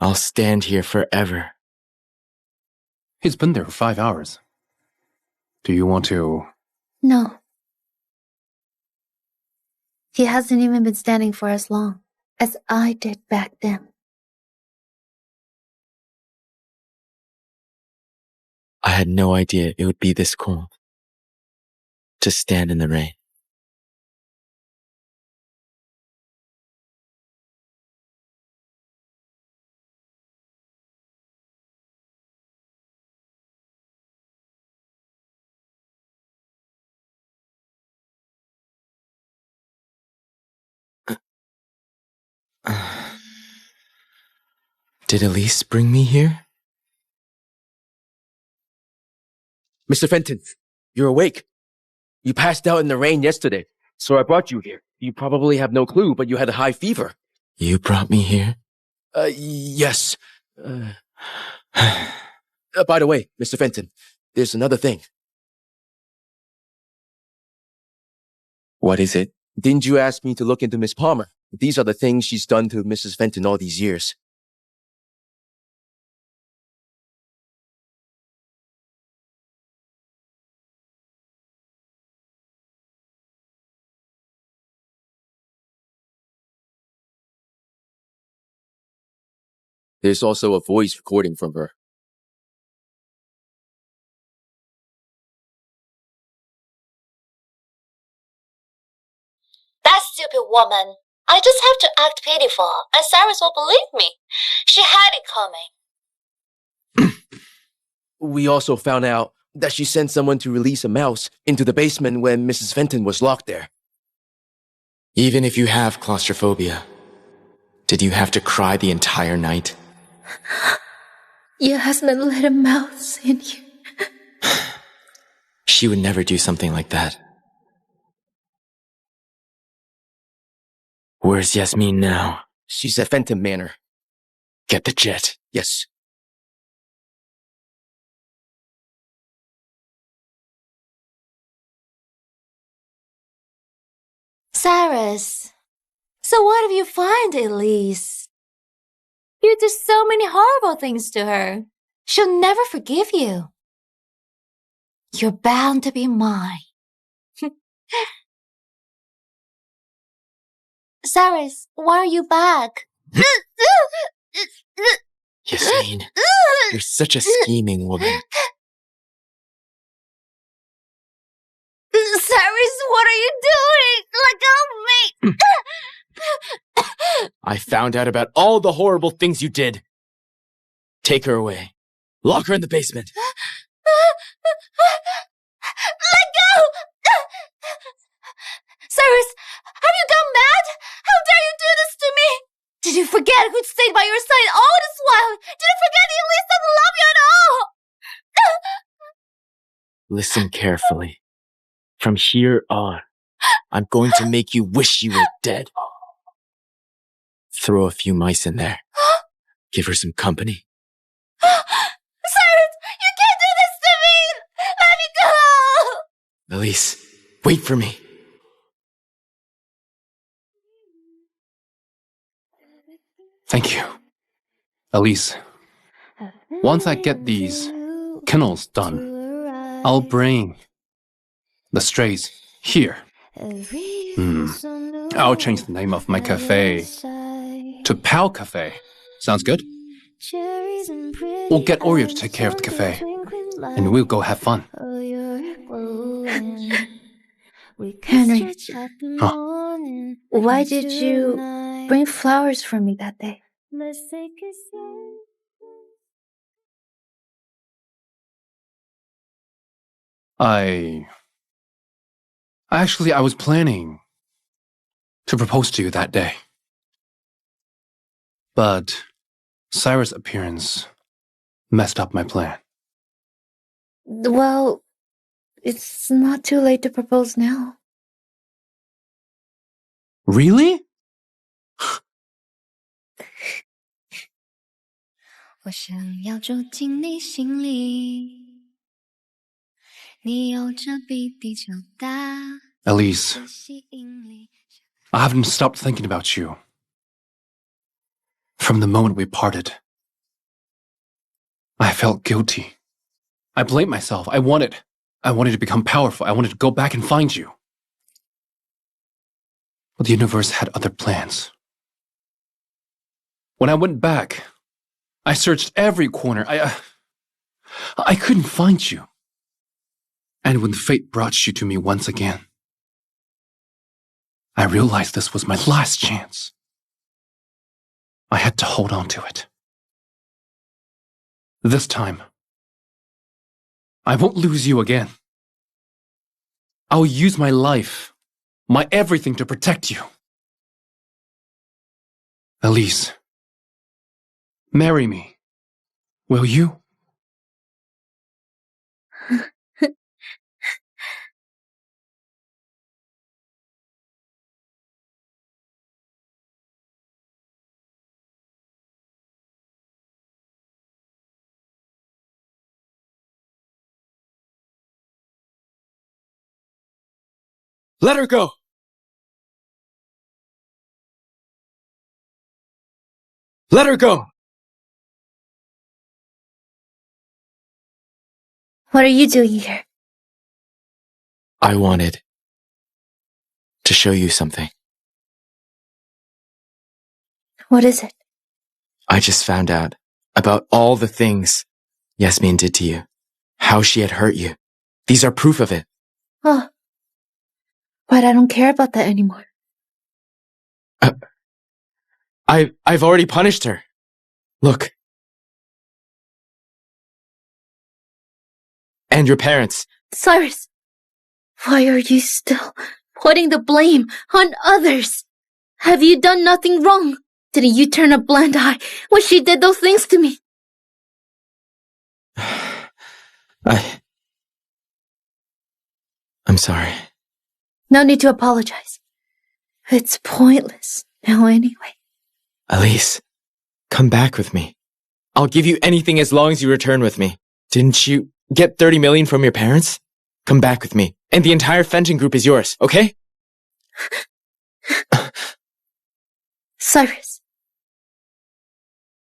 I'll stand here forever. He's been there for 5 hours. Do you want to... No. He hasn't even been standing for as long as I did back then. I had no idea it would be this cold. To stand in the rain. Did Elise bring me here? Mr. Fenton, you're awake. You passed out in the rain yesterday, so I brought you here. You probably have no clue, but you had a high fever. You brought me here? Yes. By the way, Mr. Fenton, there's another thing. What is it? Didn't you ask me to look into Miss Palmer? These are the things she's done to Mrs. Fenton all these years. There's also a voice recording from her. That stupid woman. I just have to act pitiful, and Cyrus will believe me. She had it coming. We also found out that she sent someone to release a mouse into the basement when Mrs. Fenton was locked there. Even if you have claustrophobia, did you have to cry the entire night? Your husband let a mouse in here. She would never do something like that. Where's Yasmin now? She's at Fenton Manor. Get the jet. Yes. Cyrus, so what have you find, Elise? You did so many horrible things to her. She'll never forgive you. You're bound to be mine. Cyrus, why are you back? Yasmin, you're such a scheming woman. Cyrus, what are you doing? Let go of me! I found out about all the horrible things you did. Take her away. Lock her in the basement. Let go! Cyrus, have you gone mad? How dare you do this to me? Did you forget who'd stayed by your side all this while? Did you forget the Elise doesn't love you at all? Listen carefully. From here on, I'm going to make you wish you were dead. Throw a few mice in there. Give her some company. Cyrus, you can't do this to me! Let me go! Elise, wait for me. Thank you. Elise, once I get these kennels done, I'll bring the strays here. I'll change the name of my cafe to Pal Cafe. Sounds good? We'll get Oreo to take care of the cafe, and we'll go have fun. Henry, Huh? why did you bring flowers for me that day? I was planning to propose to you that day. But Cyrus' appearance messed up my plan. Well, it's not too late to propose now. Really? 我想要住进你心里，你有着比地球大 Elise, 的吸引力。 I haven't stopped thinking about you from the moment we parted. I felt guilty. I blamed myself. I wanted to become powerful. I wanted to go back and find you. But the universe had other plans. When I went back, I searched every corner. I couldn't find you. And when fate brought you to me once again, I realized this was my last chance. I had to hold on to it. This time, I won't lose you again. I'll use my life, my everything to protect you. Elise, marry me, will you? Let her go! Let her go! What are you doing here? I wanted to show you something. What is it? I just found out about all the things Yasmin did to you. How she had hurt you. These are proof of it. Oh. But I don't care about that anymore. I've already punished her. Look. And your parents. Cyrus, why are you still putting the blame on others? Have you done nothing wrong? Didn't you turn a blind eye when she did those things to me? I'm sorry. No need to apologize. It's pointless now anyway. Elise, come back with me. I'll give you anything as long as you return with me. Didn't you get 30 million from your parents? Come back with me, and the entire Fenton group is yours, okay? Cyrus,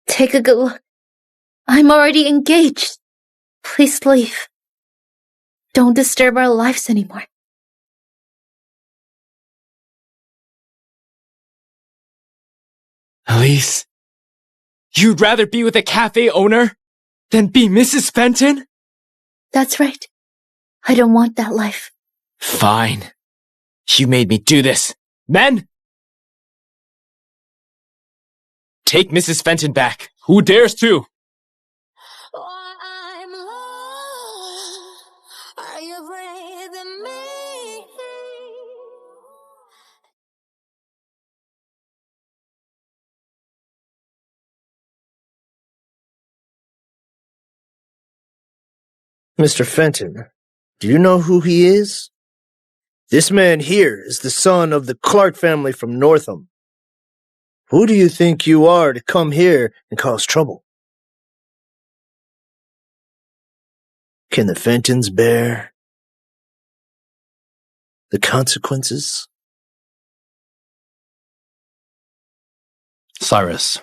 take a good look. I'm already engaged. Please leave. Don't disturb our lives anymore. Elise, you'd rather be with a cafe owner than be Mrs. Fenton? That's right. I don't want that life. Fine. You made me do this. Men! Take Mrs. Fenton back. Who dares to? Mr. Fenton, do you know who he is? This man here is the son of the Clark family from Northam. Who do you think you are to come here and cause trouble? Can the Fentons bear the consequences? Cyrus,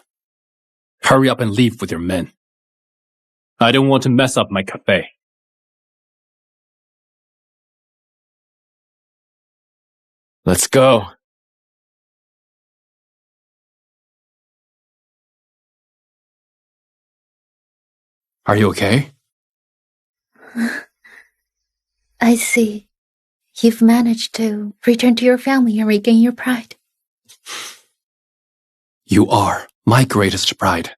hurry up and leave with your men. I don't want to mess up my cafe. Let's go. Are you okay? I see. You've managed to return to your family and regain your pride. You are my greatest pride.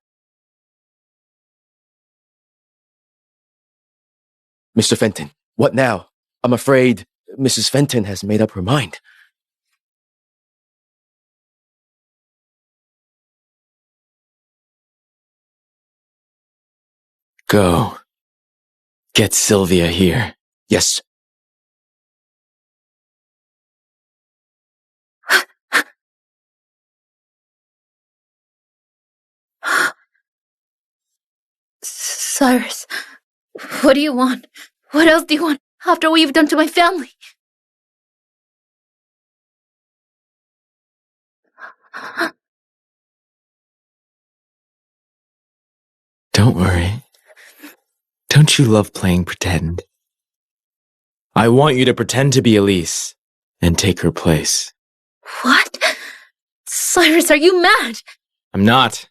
Mr. Fenton, what now? I'm afraid Mrs. Fenton has made up her mind. Go. Get Sylvia here. Yes. Cyrus, what do you want? What else do you want after what you've done to my family? Don't worry. Don't you love playing pretend? I want you to pretend to be Elise and take her place. What? Cyrus, are you mad? I'm not.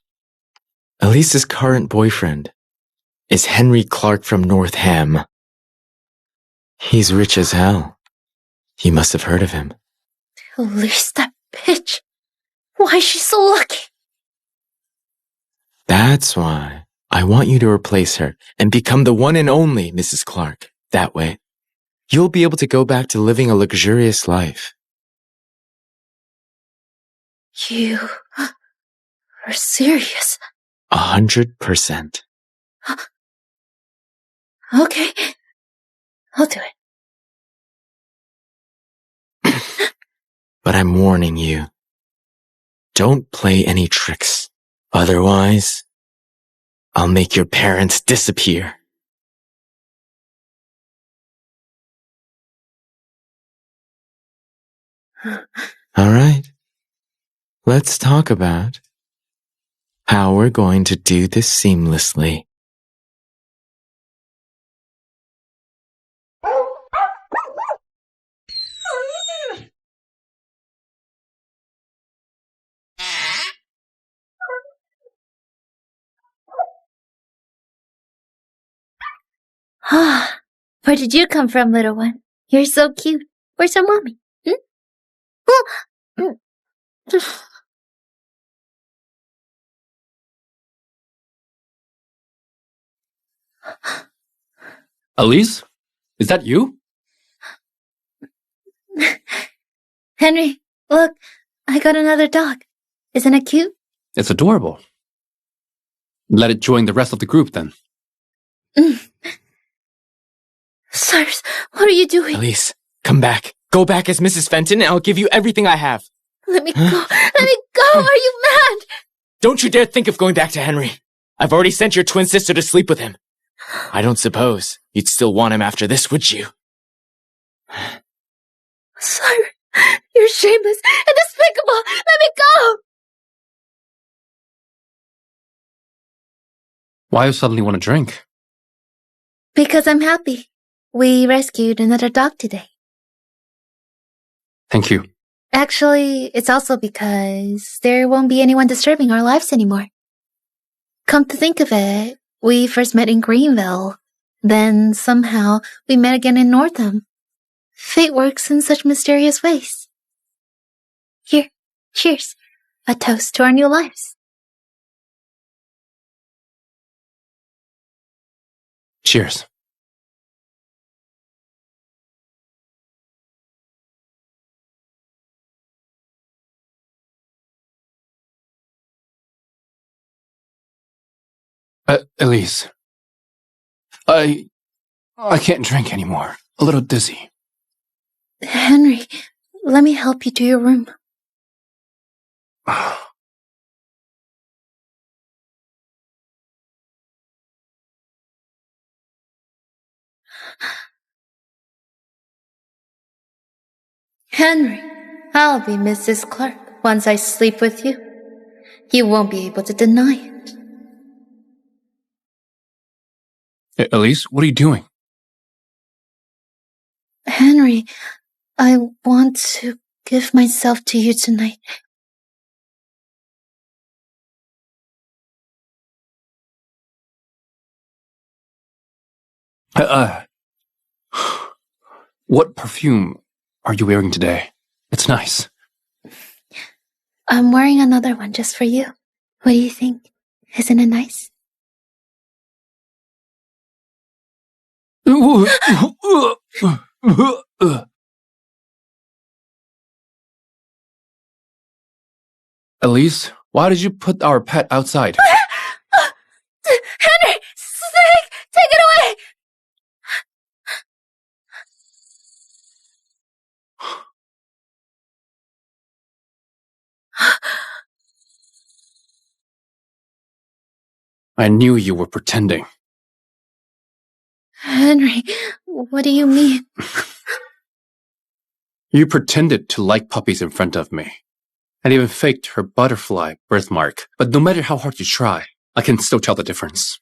Elise's current boyfriend is Henry Clark from Northam. He's rich as hell. You must have heard of him. Elise, that bitch. Why is she so lucky? That's why I want you to replace her and become the one and only Mrs. Clark. That way, you'll be able to go back to living a luxurious life. You are serious? 100%. Okay. I'll do it. But I'm warning you. Don't play any tricks. Otherwise, I'll make your parents disappear. All right. Let's talk about how we're going to do this seamlessly. Ah, where did you come from, little one? You're so cute. Where's your mommy? Elise? Is that you? Henry, look, I got another dog. Isn't it cute? It's adorable. Let it join the rest of the group then. Cyrus, what are you doing? Elise, come back. Go back as Mrs. Fenton and I'll give you everything I have. Let me go. Let me go. Are you mad? Don't you dare think of going back to Henry. I've already sent your twin sister to sleep with him. I don't suppose you'd still want him after this, would you? Cyrus, you're shameless and despicable. Let me go. Why you suddenly want to drink? Because I'm happy. We rescued another dog today. Thank you. Actually, it's also because there won't be anyone disturbing our lives anymore. Come to think of it, we first met in Greenville. Then, somehow, we met again in Northam. Fate works in such mysterious ways. Here, cheers. A toast to our new lives. Cheers. Elise. I can't drink anymore. A little dizzy. Henry, let me help you to your room. Henry, I'll be Mrs. Clark once I sleep with you. You won't be able to deny it. Elise, what are you doing? Henry, I want to give myself to you tonight. What perfume are you wearing today? It's nice. I'm wearing another one just for you. What do you think? Isn't it nice? Elise, why did you put our pet outside? Henry! Snake! Take it away! I knew you were pretending. Henry, what do you mean? You pretended to like puppies in front of me, and even faked her butterfly birthmark. But no matter how hard you try, I can still tell the difference.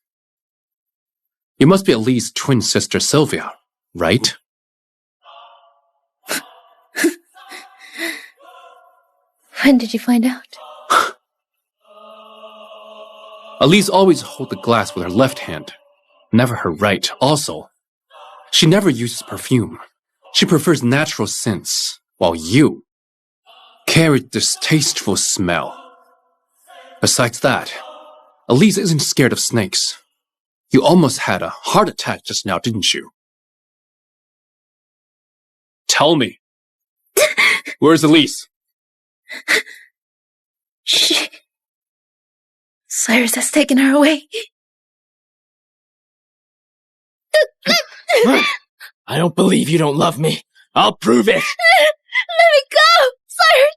You must be Elise's twin sister Sylvia, right? When did you find out? Elise always holds the glass with her left hand, never her right. Also, she never uses perfume. She prefers natural scents, while you carry distasteful smell. Besides that, Elise isn't scared of snakes. You almost had a heart attack just now, didn't you? Tell me. Where's Elise? Cyrus has taken her away. I don't believe you don't love me. I'll prove it. Let me go! Cyrus!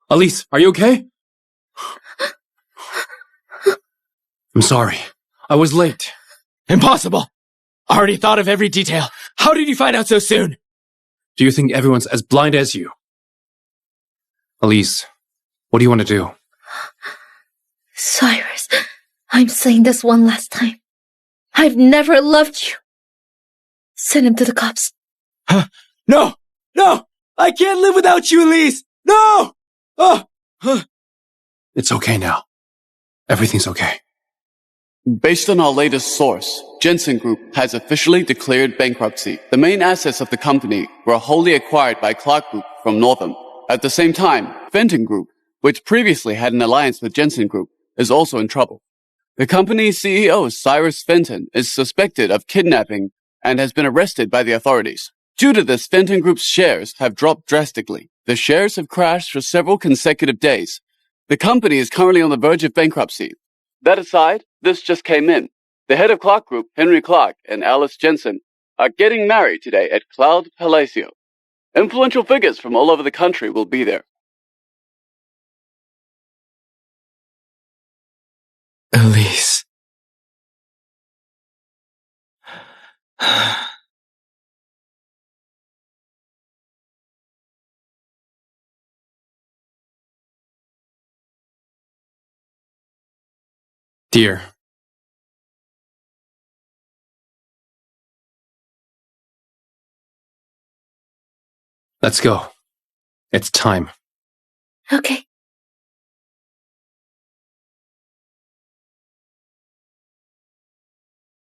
Elise, are you okay? I'm sorry. I was late. Impossible. I already thought of every detail. How did you find out so soon? Do you think everyone's as blind as you? Elise, what do you want to do? Cyrus, I'm saying this one last time. I've never loved you. Send him to the cops. No! I can't live without you, Elise! No! It's okay now. Everything's okay. Based on our latest source, Jensen Group has officially declared bankruptcy. The main assets of the company were wholly acquired by Clark Group from Northam. At the same time, Fenton Group, which previously had an alliance with Jensen Group, is also in trouble. The company's CEO, Cyrus Fenton, is suspected of kidnapping and has been arrested by the authorities. Due to this, Fenton Group's shares have dropped drastically. The shares have crashed for several consecutive days. The company is currently on the verge of bankruptcy. That aside, this just came in. The head of Clark Group, Henry Clark, and Alice Jensen are getting married today at Cloud Palacio. Influential figures from all over the country will be there. Elise. Dear. Let's go. It's time. Okay.